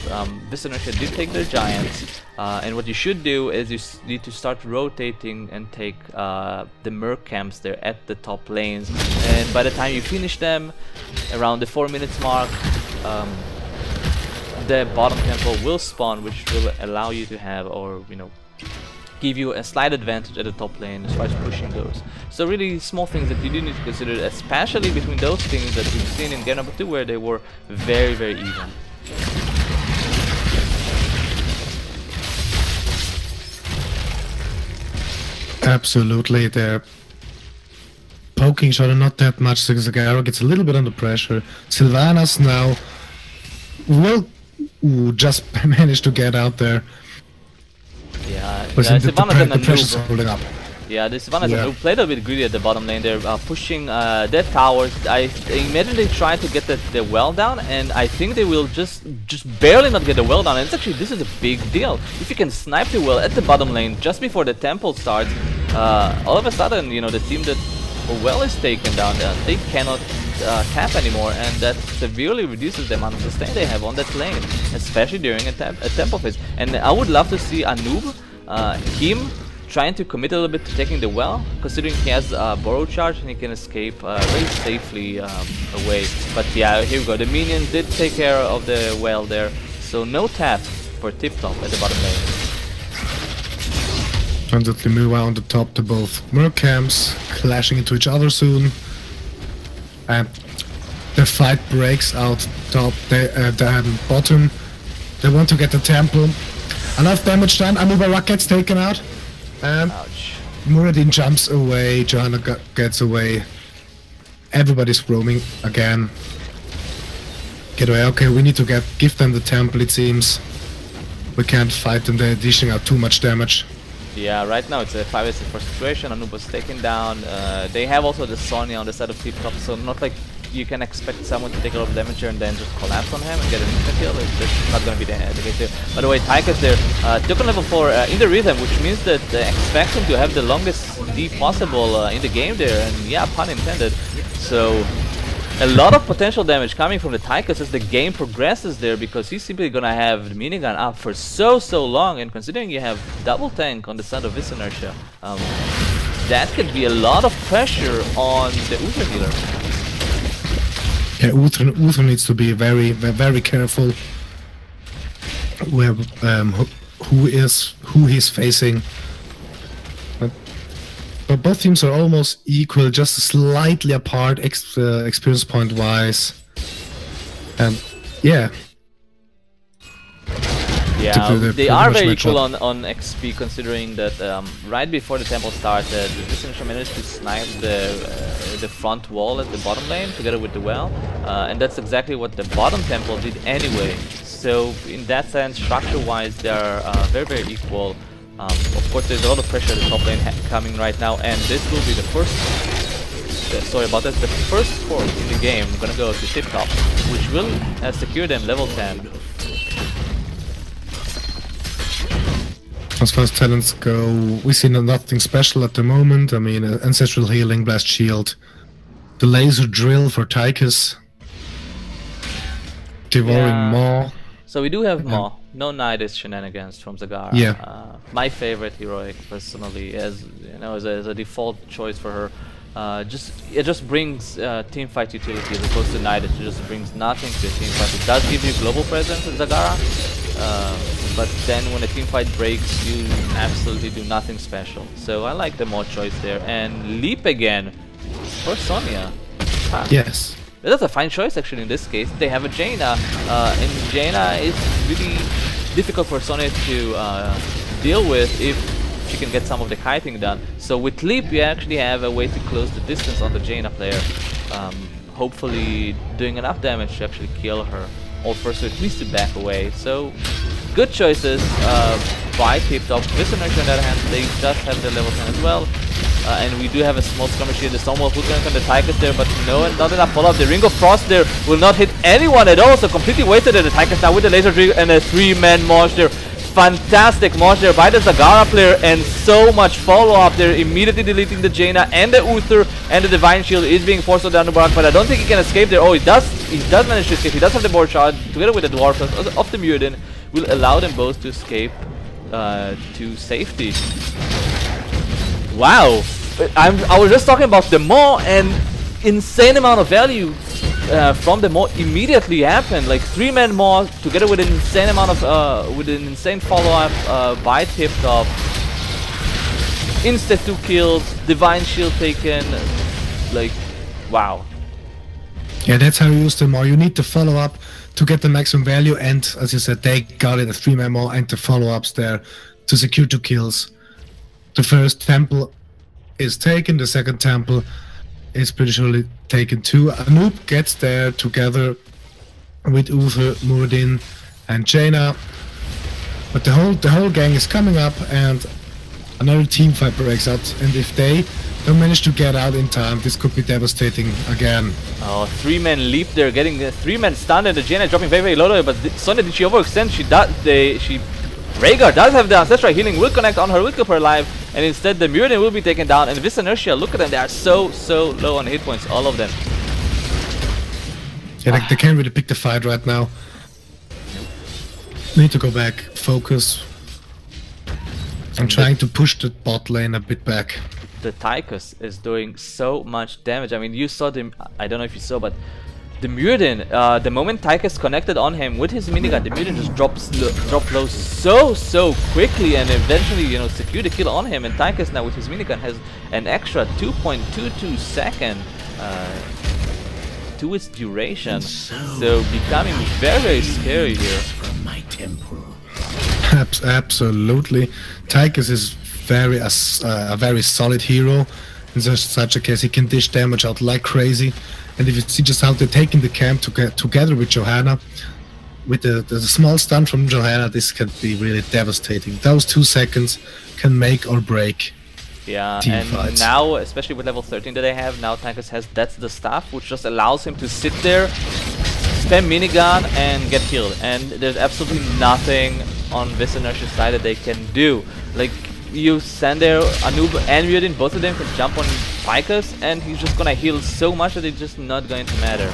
Visionaire did take their giants, and what you should do is you need to start rotating and take the merc camps there at the top lanes, and by the time you finish them, around the 4 minutes mark, the bottom temple will spawn, which will allow you to have, or you know, give you a slight advantage at the top lane as far as pushing goes. So really small things that you do need to consider, especially between those things that we've seen in game number 2, where they were very even. Absolutely, they're poking each other, not that much. Zagara gets a little bit under pressure. Sylvanas now will just manage to get out there. Yeah, Sylvanas the pressure's holding up. Yeah, the Sylvanas who played a bit greedy at the bottom lane. They're pushing their towers. I imagine they try to get the well down, and I think they will just barely not get the well down. And it's actually, this is a big deal. If you can snipe the well at the bottom lane just before the temple starts, all of a sudden, you know, the team that well is taken down, they cannot tap anymore, and that severely reduces the amount of sustain they have on that lane, especially during a tempo phase. And I would love to see Anub, him trying to commit a little bit to taking the well, considering he has a borrow charge and he can escape very safely away. But yeah, here we go, the minions did take care of the well there, so no tap for Tip Top at the bottom lane. Constantly move on the top to both merc camps, clashing into each other soon. The fight breaks out top, the bottom. They want to get the temple. Enough damage done. Anubarak gets taken out. Ouch. Muradin jumps away. Johanna gets away. Everybody's roaming again. Get away. Okay, we need to give them the temple, it seems. We can't fight them. They're dishing out too much damage. Yeah, right now it's a 5-4 situation. Anub was taken down. They have also the Sonya on the side of Tip Top, so not like you can expect someone to take a lot of damage here and then just collapse on him and get an instant kill. That's not going to be the case here. By the way, Tychus there took on level 4 in the rhythm, which means that expect him to have the longest D possible in the game there, and yeah, pun intended. So a lot of potential damage coming from the Tychus as the game progresses there, because he's simply gonna have the minigun up for so long, and considering you have double tank on the side of this inertia, that could be a lot of pressure on the Uther healer. Yeah, Uther needs to be very careful where who he's facing. But both teams are almost equal, just slightly apart experience point wise. Yeah. Yeah, they are very equal on XP, considering that right before the temple started, the Synertia managed to snipe the front wall at the bottom lane together with the well, and that's exactly what the bottom temple did anyway. So in that sense, structure-wise, they are very equal. Of course, there's a lot of pressure at the top lane coming right now, and this will be the first. Sorry about that. The first fort in the game gonna go to Tip Top, which will secure them level 10. As far as talents go, we see nothing special at the moment. I mean, Ancestral Healing, Blast Shield, the Laser Drill for Tychus, Devouring Maw. So we do have Maw. No Nidus shenanigans from Zagara. Yeah. My favorite heroic, personally, as you know, as a default choice for her. It just brings team fight utility as opposed to Nidus. It just brings nothing to a team fight. It does give you global presence in Zagara, but then when a team fight breaks, you absolutely do nothing special. So I like the Maw choice there. And Leap again for Sonya. Yes. That's a fine choice actually in this case. They have a Jaina, and Jaina is really difficult for Sonya to deal with if she can get some of the kiting done. So with Leap you actually have a way to close the distance on the Jaina player, hopefully doing enough damage to actually kill her, or force her at least to back away. So good choices by Tip Top. Visionary on the other hand, they just have their level 10 as well. And we do have a small skirmish here. The Stonewall hook on the Tychus there, but no, not enough follow-up. The Ring of Frost there will not hit anyone at all, so completely wasted at the Tychus now with the laser drill and a 3-man Mosh there. Fantastic Mosh there by the Zagara player, and so much follow-up there, immediately deleting the Jaina and the Uther, and the Divine Shield is being forced down the Barak, but I don't think he can escape there. Oh, he does manage to escape. He does have the board shot, together with the Dwarf of the Muradin, will allow them both to escape to safety. Wow, I was just talking about the Maw, and insane amount of value from the Maw immediately happened. Like 3-man Maw together with an insane amount of with an insane follow-up by Tip Top. Insta 2 kills, Divine Shield taken. Like, wow. Yeah, that's how you use the Maw. You need the follow-up to get the maximum value, and as you said, they got it, a 3-man Maw and the follow-ups there to secure 2 kills. The first temple is taken, the second temple is pretty surely taken too. Anoop gets there together with Uther, Muradin and Jaina. But the whole gang is coming up, and another team fight breaks out, and if they don't manage to get out in time, this could be devastating again. Oh, 3-man Leap there, getting the 3-man stun, and the Jaina dropping very low, but Sonya, did she overextend? Rhaegar does have the Ancestral Healing, will connect on her, will keep her alive, and instead the Muradin will be taken down, and this Inertia, look at them, they are so low on hit points, all of them. Yeah, they can't really pick the fight right now. Need to go back, focus. I'm trying to push the bot lane a bit back. The Tychus is doing so much damage. I mean, you saw them, I don't know if you saw, but the Muradin, the moment Tychus connected on him with his minigun, the Muradin just dropped low so quickly, and eventually, you know, secured the kill on him. And Tychus now with his minigun has an extra 2.22 second to its duration, so becoming very scary here. From my temple. Absolutely, Tychus is a very solid hero. In such a case, he can dish damage out like crazy. And if you see just how they're taking the camp together with Johanna, with the small stun from Johanna, this can be really devastating. Those 2 seconds can make or break. Yeah, team and fights. now, especially with level 13 that they have, now Tychus has that's the staff, which just allows him to sit there, spam minigun, and get killed. And there's absolutely nothing on this Inertia side that they can do. Like, you send there Anub and Mutant, both of them can jump on Tychus, and he's just gonna heal so much that it's just not going to matter.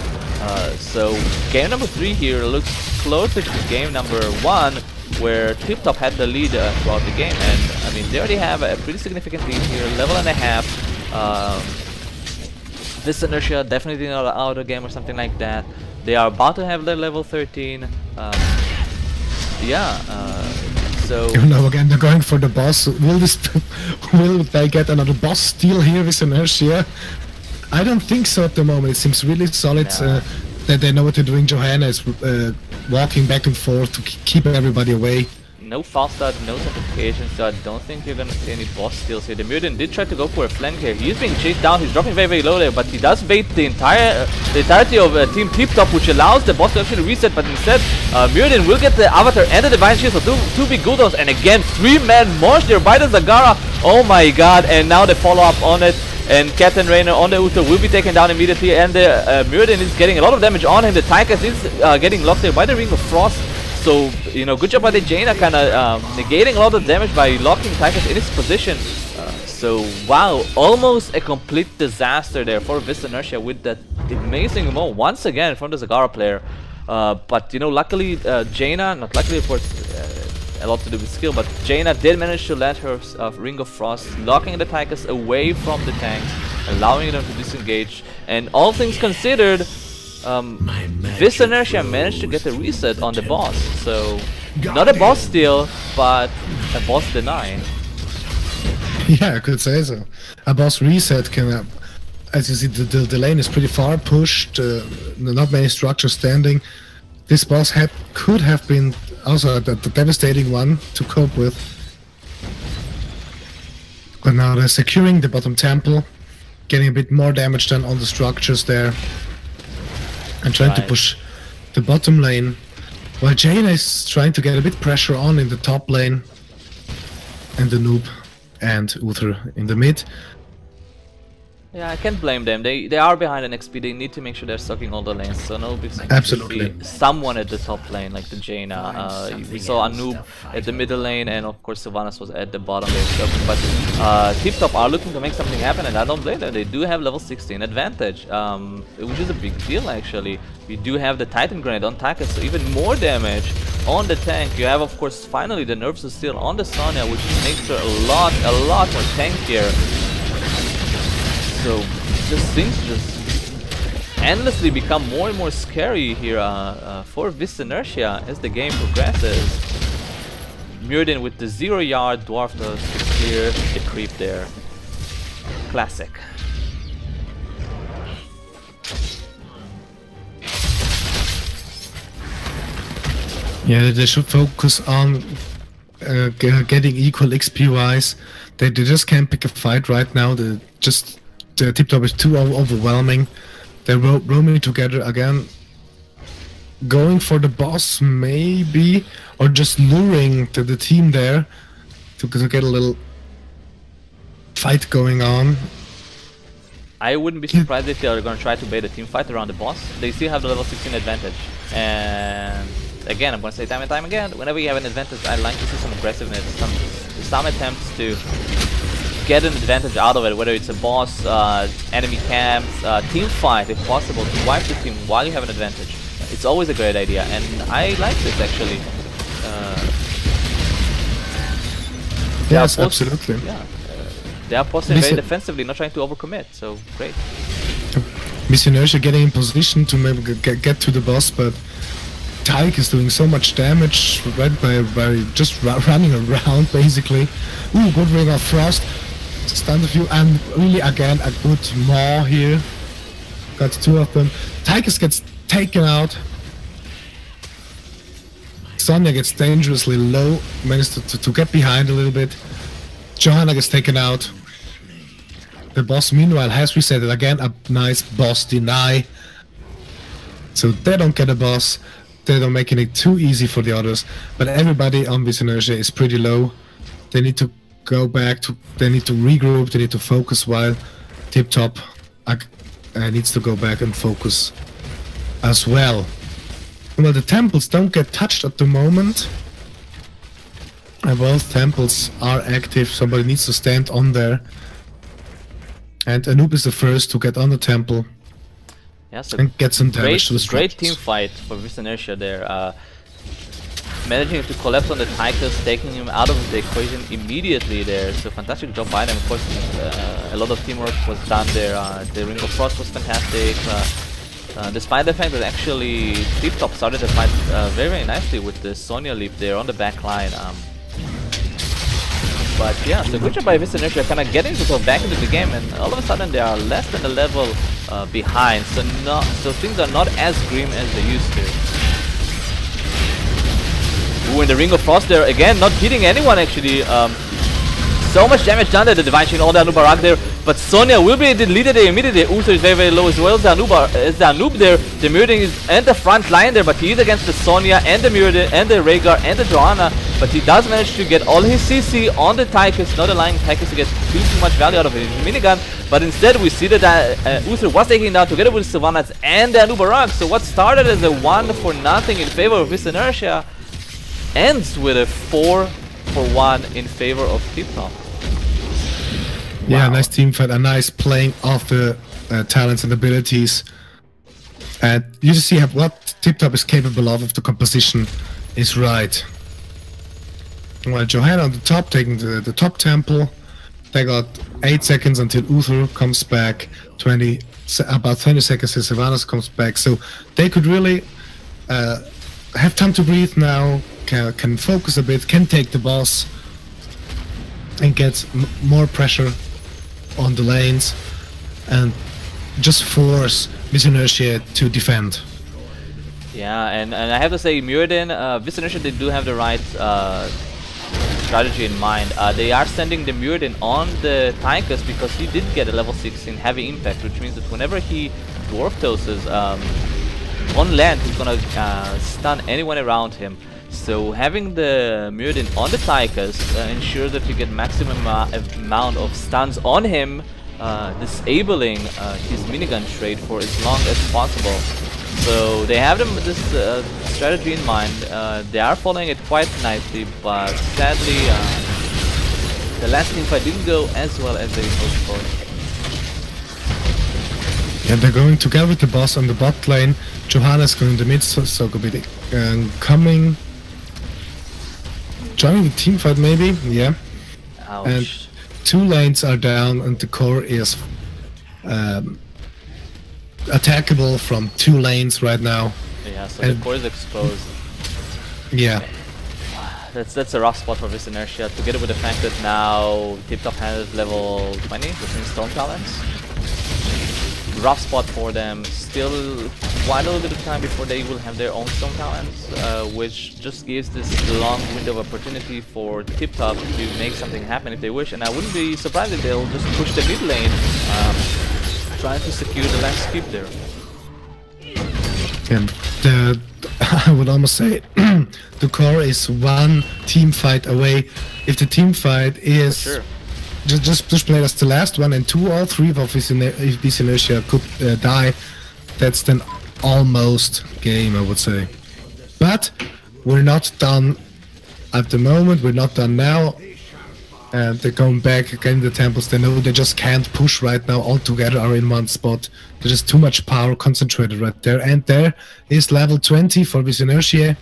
So game number 3 here looks closer to game number 1, where Tip Top had the lead throughout the game, and I mean they already have a pretty significant lead here, level and a half. This Inertia definitely not an auto game or something like that. They are about to have their level 13. So you know, again they're going for the boss. Will they get another boss steal here with Inertia? I don't think so at the moment. It seems really solid that they know what they're doing. Johanna is walking back and forth to keep everybody away. No false start, no simplification, so I don't think you're gonna see any boss steals here. The Mutant did try to go for a flank here. He's being chased down, he's dropping very, very low there, but he does bait the entirety of Team Tip Top, which allows the boss to actually reset, but instead Mutant will get the Avatar and the Divine Shield, so two big Gul'dans, and again 3-man Mosh there by the Zagara. Oh my god, and now the follow-up on it. And Captain Rainer on the Uto will be taken down immediately, and the Mutant is getting a lot of damage on him. The Tychus is getting locked there by the Ring of Frost. So, you know, good job by the Jaina, kind of negating a lot of damage by locking Tychus in his position. So, wow, almost a complete disaster there for Vis Inertia with that amazing move once again from the Zagara player. But, you know, luckily Jaina, not luckily of course, a lot to do with skill, but Jaina did manage to let her Ring of Frost, locking the Tychus away from the tanks, allowing them to disengage. And all things considered, Vis Inertia managed to get a reset on the boss. So, not a boss steal, but a boss deny. Yeah, I could say so. A boss reset can, as you see, the lane is pretty far pushed, not many structures standing. This boss could have been also the devastating one to cope with. But now they're securing the bottom temple, getting a bit more damage done on the structures there, and trying to push the bottom lane, while Jaina is trying to get a bit pressure on in the top lane, and the noob and Uther in the mid. Yeah, I can't blame them. They are behind an XP. They need to make sure they're sucking all the lanes. So no big absolutely someone at the top lane, like the Jaina. We saw Anub at the middle lane, and of course Sylvanas was at the bottom lane. So, but Tip Top are looking to make something happen, and I don't blame them. They do have level 16 advantage, which is a big deal actually. We do have the Titan Grenade on Tychus, so even more damage on the tank. You have of course finally the Nerves of Steel on the Sonya, which makes her a lot more tankier. So just things just endlessly become more and more scary here for Vis Inertia as the game progresses. Muradin with the 0-yard dwarf does clear the creep there. Classic. Yeah, they should focus on getting equal XP wise. They just can't pick a fight right now. The Tip Top is too overwhelming. They're roaming together again, going for the boss maybe, or just luring the team there to get a little fight going on. I wouldn't be surprised if they're going to try to bait a team fight around the boss. They still have the level 16 advantage, and again, I'm going to say time and time again, whenever you have an advantage, I like to see some aggressiveness, some attempts to get an advantage out of it, whether it's a boss, enemy camps, team fight if possible, to wipe the team while you have an advantage. It's always a great idea, and I like this actually. Yes, absolutely. Yeah, they are posting very defensively, not trying to overcommit, so great. Vis Inertia getting in position to maybe get to the boss, but Tyke is doing so much damage right by just running around basically. Ooh, good Ring of Frost. Stun a few, and really again a good maw here. Got two of them. Tychus gets taken out. Sonya gets dangerously low, managed to get behind a little bit. Johanna gets taken out. The boss meanwhile has resetted again, a nice boss deny. So they don't get a boss. They don't make it too easy for the others. But everybody on Vis Inertia is pretty low. They need to go back to, they need to regroup, they need to focus, while Tip Top needs to go back and focus as well. Well, the temples don't get touched at the moment. And both temples are active, somebody needs to stand on there. And Anub is the first to get on the temple. Yeah, so and get some damage to the great structures. team fight for Vis Inertia there. Managing to collapse on the Tychus, taking him out of the equation immediately there. So fantastic job by them. Of course, a lot of teamwork was done there. The Ring of Frost was fantastic. Despite the fact that actually Tip Top started the fight very nicely with the Sonya leap there on the back line. But yeah, so good job by Vis Inertia kind of getting people back into the game, and all of a sudden they are less than a level behind. So things are not as grim as they used to. Ooh, in the Ring of Frost there, again, not hitting anyone actually. So much damage done there, the Divine Chain on the Anubarak there, but Sonya will be deleted there immediately. Uther is very, very low as well as the Anub there. The Muradin is in the front line there, but he is against the Sonya and the Muradin and the Rhaegar and the Johanna, but he does manage to get all his CC on the Tychus, not allowing Tychus to get too much value out of his minigun, but instead we see that Uther was taken down together with Sylvanas and the Anubarak. So what started as a 1-for-0 in favor of Vis Inertia ends with a 4-for-1 in favor of Tip Top. Yeah, Wow. nice team fight, a nice playing of the talents and abilities. And you just see what Tip Top is capable of if the composition is right. Well, Johanna on the top, taking the top temple. They got 8 seconds until Uther comes back, about 20 seconds till Sylvanas comes back. So they could really have time to breathe now, can focus a bit, can take the boss, and get more pressure on the lanes, and just force Vis Inertia to defend. Yeah, and I have to say, Muradin, Vis Inertia, they do have the right strategy in mind. They are sending the Muradin on the Tychus because he did get a level 16 heavy impact, which means that whenever he dwarf tosses on land, he's gonna stun anyone around him. So having the Muradin on the Tychus ensures that you get maximum amount of stuns on him, disabling his minigun trade for as long as possible. So they have this strategy in mind. They are following it quite nicely, but sadly the last team fight didn't go as well as they hoped for. And they're going together with the boss on the bot lane. Johanna's going in the mid, so could be coming, joining the team fight maybe, yeah. Ouch. And 2 lanes are down, and the core is attackable from 2 lanes right now. Yeah, so the core is exposed. Yeah. That's a rough spot for Vis Inertia, together with the fact that now Tip Top has level 20 between Storm Talents. Rough spot for them. Still quite a little bit of time before they will have their own Storm Talents, which just gives this long window of opportunity for Tip Top to make something happen if they wish. And I wouldn't be surprised if they'll just push the mid lane, trying to secure the last skip there. And I would almost say the core is 1 team fight away. If the team fight is Sure. just play as the last one, and 2 or 3 of Vis Inertia could die, that's then almost game, I would say. But we're not done at the moment, we're not done now. And they're going back again in the temples. They know they just can't push right now. All together are in one spot. There's just too much power concentrated right there. And there is level 20 for Vis Inertia.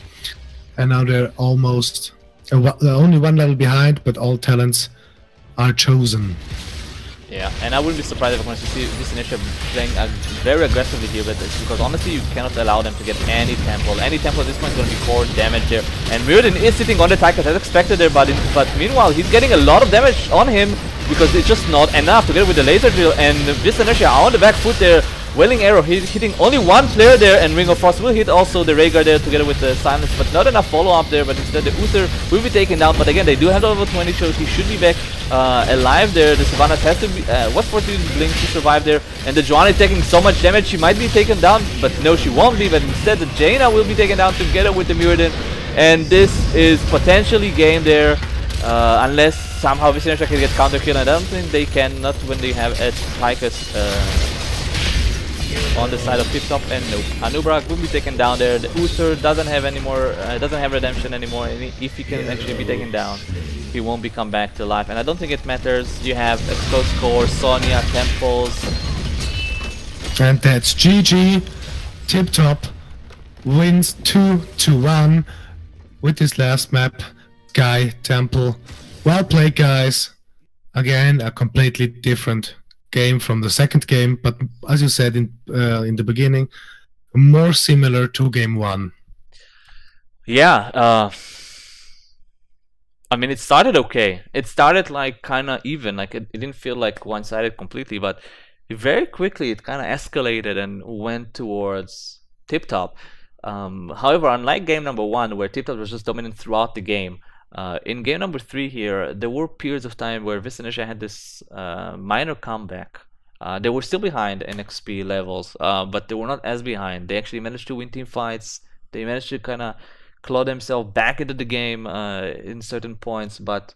And now they're almost only 1 level behind, but all talents are chosen. Yeah, and I wouldn't be surprised if I'm going to see Vis Inertia playing very aggressively here, but it's because honestly you cannot allow them to get any temple. Any temple at this point is going to be core damage here. And Muradin is sitting on the Tychus as expected there, but meanwhile he's getting a lot of damage on him because it's just not enough together with the laser drill, and Vis Inertia on the back foot there. Wailing Arrow hitting only 1 player there, and Ring of Frost will hit also the Rhaegar there together with the Silence, but not enough follow-up there, but instead the Uther will be taken down. But again, they do have the level 20, so he should be back alive there. The Sylvanas has to be, was forced to use Blink to survive there, and the Johanna is taking so much damage, she might be taken down, but no, she won't be, but instead the Jaina will be taken down together with the Muradin, and this is potentially game there, unless somehow Vis Inertia can get counter kill, and I don't think they can, not when they have a Tychus on the side of Tip Top, and nope, Anubrak will be taken down there. The Uther doesn't have anymore, doesn't have redemption anymore, and if he can actually be taken down, he won't be come back to life. And I don't think it matters. You have Exposed Core, Sonya, Temples. And that's GG. Tip Top wins 2-1 with this last map. Guy, Temple. Well played, guys. Again, a completely different game from the second game, but as you said in the beginning, more similar to game one. Yeah, I mean, it started okay. It started like kind of even, like it didn't feel like one-sided completely, but very quickly it kind of escalated and went towards Tip Top. However, unlike game number one, where Tip Top was just dominant throughout the game, in game number 3 here, there were periods of time where Visanisha had this minor comeback. They were still behind in XP levels, but they were not as behind. They actually managed to win team fights. They managed to kind of claw themselves back into the game in certain points, but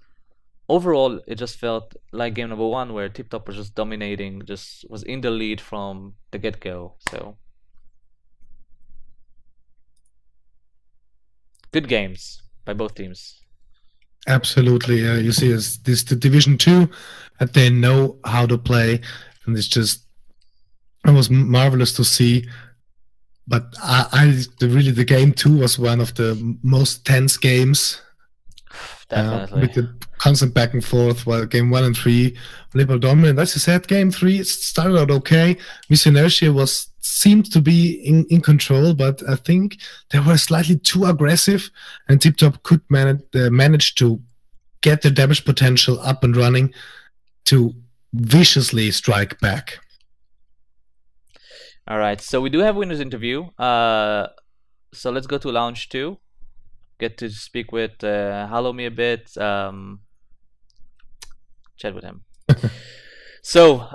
overall it just felt like game number 1 where Tip Top was just dominating, just was in the lead from the get-go. So good games by both teams. Absolutely. You see, this the Division 2, and they know how to play, and it was marvelous to see. But really, the game 2 was one of the most tense games. Definitely. With the constant back and forth, while game 1 and 3 Liberal dominant. As you said, game 3 it started out okay. Miss Inertia seemed to be in control, but I think they were slightly too aggressive, and Tip Top could manage to get the damage potential up and running to viciously strike back. All right, so we do have winners interview. So let's go to Lounge 2. Get to speak with Halomi a bit. Chat with him. So,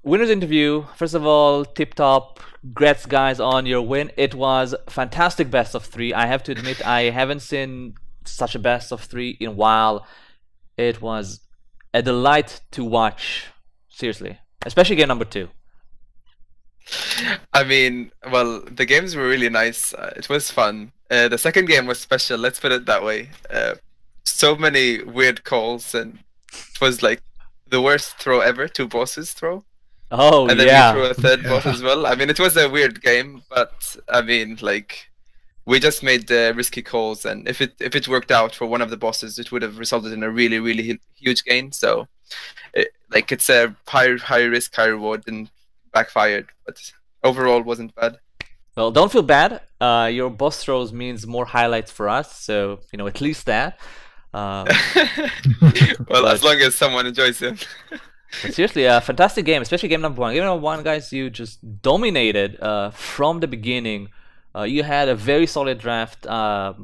winners interview. First of all, Tip Top, congrats guys on your win. It was fantastic best of 3. I have to admit, I haven't seen such a best of 3 in a while. It was a delight to watch. Seriously, especially game number 2. I mean, well, the games were really nice. It was fun. The second game was special, let's put it that way. So many weird calls, and it was like the worst throw ever, 2 bosses throw. Oh, and then yeah. we threw a third boss as well. I mean, it was a weird game, but I mean, like, we just made the risky calls, and if it worked out for one of the bosses, it would have resulted in a really, really huge gain. So, it's a high risk, high reward, and backfired, but overall wasn't bad. Well, don't feel bad. Your boss throws means more highlights for us, so at least that. Well, as long as someone enjoys them. But seriously, a fantastic game, especially game number 1. Game number 1, guys, you just dominated from the beginning. You had a very solid draft.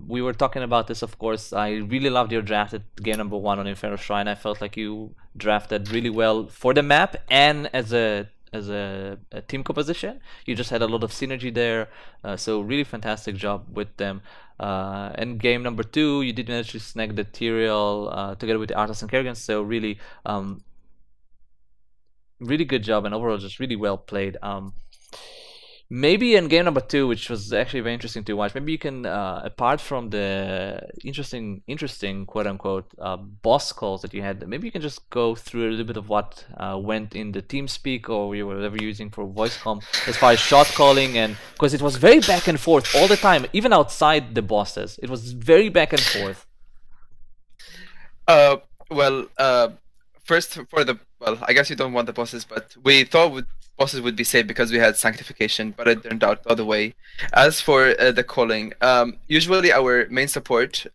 We were talking about this, of course. I really loved your draft at game number 1 on Inferno Shrine. I felt like you drafted really well for the map and as a team composition. You just had a lot of synergy there, so really fantastic job with them. And game number 2, you did manage to snag the Tyrael together with the Arthas and Kerrigan, so really really good job, and overall just really well played. Maybe in game number 2, which was actually very interesting to watch, maybe you can, apart from the interesting quote-unquote boss calls that you had, maybe you can just go through a little bit of what went in the TeamSpeak or whatever you're using for voice comm as far as shot calling, and because it was very back and forth all the time, even outside the bosses. It was very back and forth. First I guess you don't want the bosses, but we thought bosses would be safe because we had sanctification, but it turned out the other way. As for the calling, usually our main support,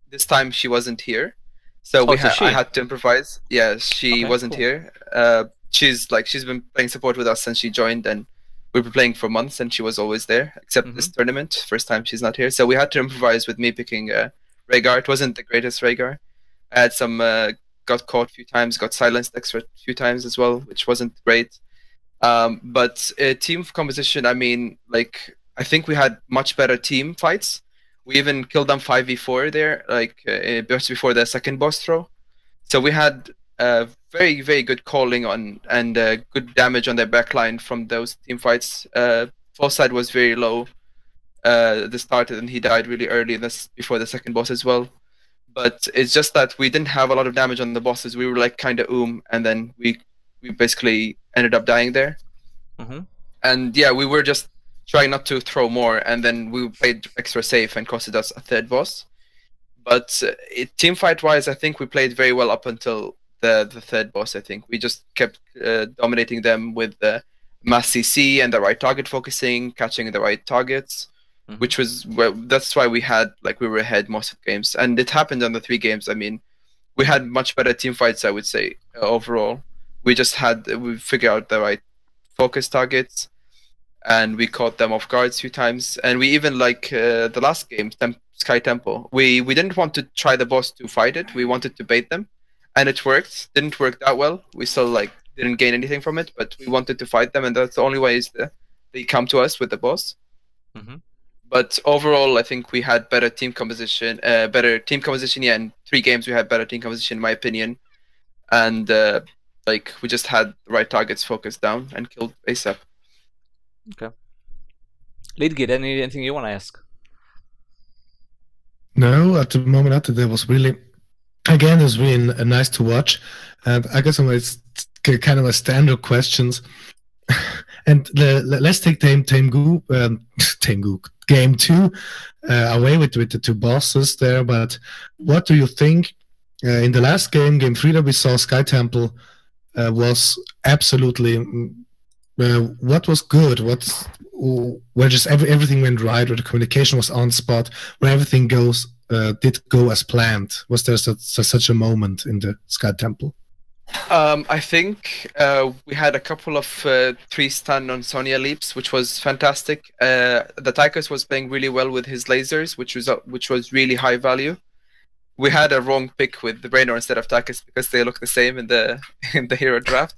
this time she wasn't here, so I had to improvise. Yeah, she wasn't here. She's been playing support with us since she joined, and we've been playing for months, and she was always there, except this tournament. First time she's not here, so we had to improvise with me picking Rhaegar. It wasn't the greatest Rhaegar. I had some got caught a few times, got silenced extra few times as well, which wasn't great. But team composition, I mean, I think we had much better team fights. We even killed them 5v4 there, just before the second boss throw. So we had very, very good calling on and good damage on their backline from those team fights. Fall side was very low at the start, and he died really early before the second boss as well. But it's just that we didn't have a lot of damage on the bosses. We were like kind of and then we basically ended up dying there. Mm-hmm. And yeah, we were just trying not to throw more, and then we played extra safe and costed us a third boss. But team fight wise, I think we played very well up until the third boss. I think we just kept dominating them with the mass CC and the right target focusing, catching the right targets, which was that's why we were ahead most of the games, and it happened on the 3 games. I mean, we had much better team fights, I would say, overall. We figured out the right focus targets, and we caught them off guard a few times. And we even the last game, Sky Temple, we didn't want to try the boss to fight it. We wanted to bait them, and it worked. Didn't work that well. We still didn't gain anything from it, but we wanted to fight them, and that's the only way is they come to us with the boss. But overall, I think we had better team composition. Yeah, in 3 games we had better team composition, in my opinion, and we just had the right targets focused down and killed ASAP. Okay. Leadgate, anything you want to ask? No, at the moment, that was really, again, it was really nice to watch. And I guess it's kind of a standard questions. And let's take Tengu game 2 away with the 2 bosses there. But what do you think? In the last game 3 that we saw, Sky Temple was absolutely. What was good? Where just everything went right, where the communication was on spot, where everything did go as planned? Was there such a moment in the Sky Temple? I think we had a couple of 3 stun on Sonya leaps, which was fantastic. The Tychus was playing really well with his lasers, which was really high value. We had a wrong pick with the Raynor instead of Tychus because they look the same in the hero draft.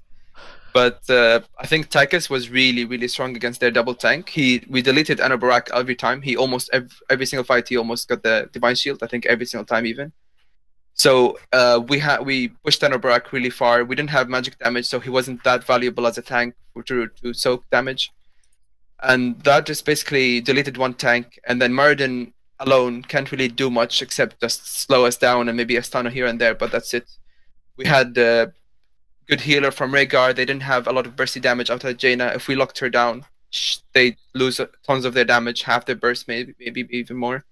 But I think Tychus was really, really strong against their double tank. We deleted Anobarak every time. He almost every single fight he almost got the Divine Shield. I think every single time even. So we pushed Anobarak really far. We didn't have magic damage, so he wasn't that valuable as a tank to soak damage. And that just basically deleted 1 tank. And then Muradin alone can't really do much except just slow us down and maybe a stun here and there. But that's it. We had good healer from Rhaegar. They didn't have a lot of bursty damage out of Jaina. If we locked her down, they lose tons of their damage, half their burst, maybe even more.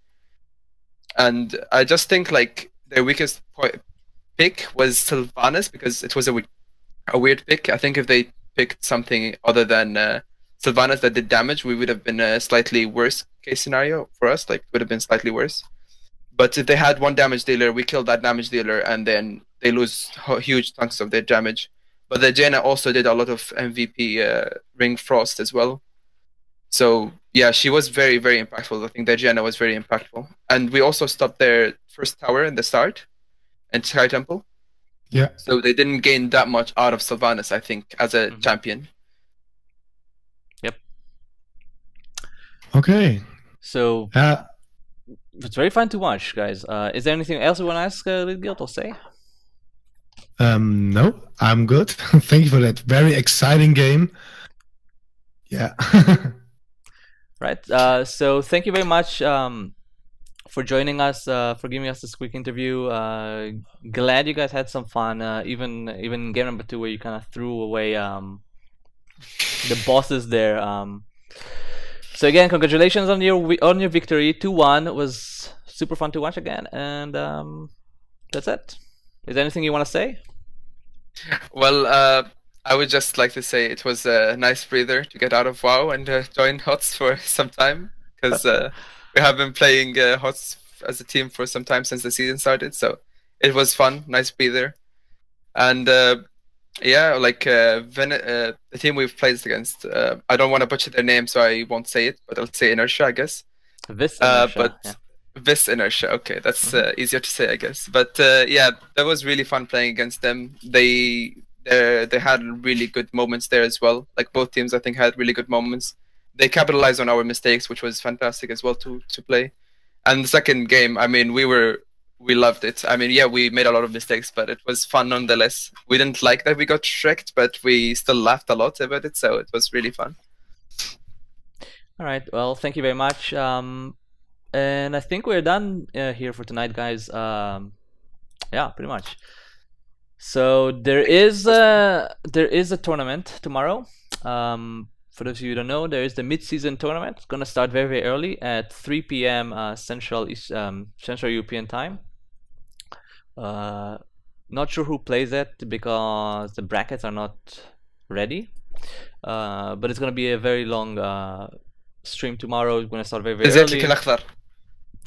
And I just think their weakest pick was Sylvanas because it was a weird pick. I think if they picked something other than Sylvanas that did damage, we would have been a slightly worse case scenario for us. Would have been slightly worse. But if they had 1 damage dealer, we killed that damage dealer, and then they lose huge chunks of their damage. But the Jaina also did a lot of MVP Ring Frost as well. So yeah, she was very, very impactful. I think the Jaina was very impactful. And we also stopped their first tower in the start in Sky Temple. Yeah. So they didn't gain that much out of Sylvanas, I think, as a champion. Yep. Okay. So it's very fun to watch, guys. Is there anything else you want to ask Lidgilt or say? No, I'm good. Thank you for that very exciting game. Yeah. Right. So thank you very much for joining us, for giving us this quick interview. Glad you guys had some fun. Even game number 2 where you kind of threw away the bosses there. So again, congratulations on your victory. 2-1. It was super fun to watch again, and that's it. Is there anything you want to say? Well, I would just like to say it was a nice breather to get out of WoW and join HOTS for some time, because we have been playing HOTS as a team for some time since the season started, so it was fun, nice breather. And yeah, the team we've played against, I don't want to butcher their name, so I won't say it, but I'll say Inertia, I guess. This Inertia, yeah. This Inertia, okay, that's easier to say, I guess. But yeah, that was really fun playing against them. They had really good moments there as well. Both teams, I think, had really good moments. They capitalized on our mistakes, which was fantastic as well to play. And the second game, I mean, we were we loved it. I mean, yeah, we made a lot of mistakes, but it was fun nonetheless. We didn't like that we got shreked, but we still laughed a lot about it, so it was really fun. All right. Well, thank you very much. And I think we're done here for tonight, guys. Yeah, pretty much. So there is a tournament tomorrow. For those of you who don't know, there is the mid-season tournament. It's gonna start very, very early at 3 p.m. Central European time. Not sure who plays it because the brackets are not ready. But it's gonna be a very long stream tomorrow. It's gonna start very, very early.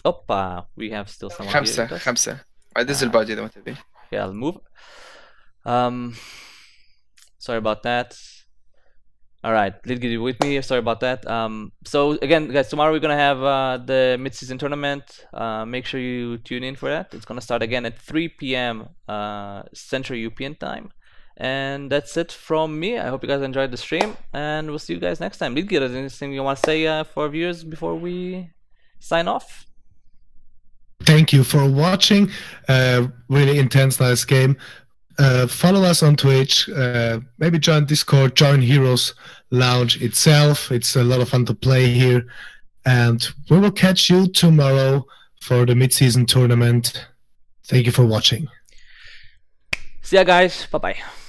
Oppa, we have still someone here. خمسة. عدز الباقي إذا ما تبي. Yeah, I'll move. Sorry about that. All right, Lidgid, you with me? Sorry about that. So again, guys, tomorrow we're gonna have the mid-season tournament. Make sure you tune in for that. It's gonna start again at 3 p.m. Central European time. And that's it from me. I hope you guys enjoyed the stream, and we'll see you guys next time. Lidgid, is there anything you want to say for our viewers before we sign off? Thank you for watching. Really intense, nice game. Follow us on Twitch. Maybe join Discord, join Heroes Lounge itself. It's a lot of fun to play here. And we will catch you tomorrow for the mid-season tournament. Thank you for watching. See ya, guys. Bye-bye.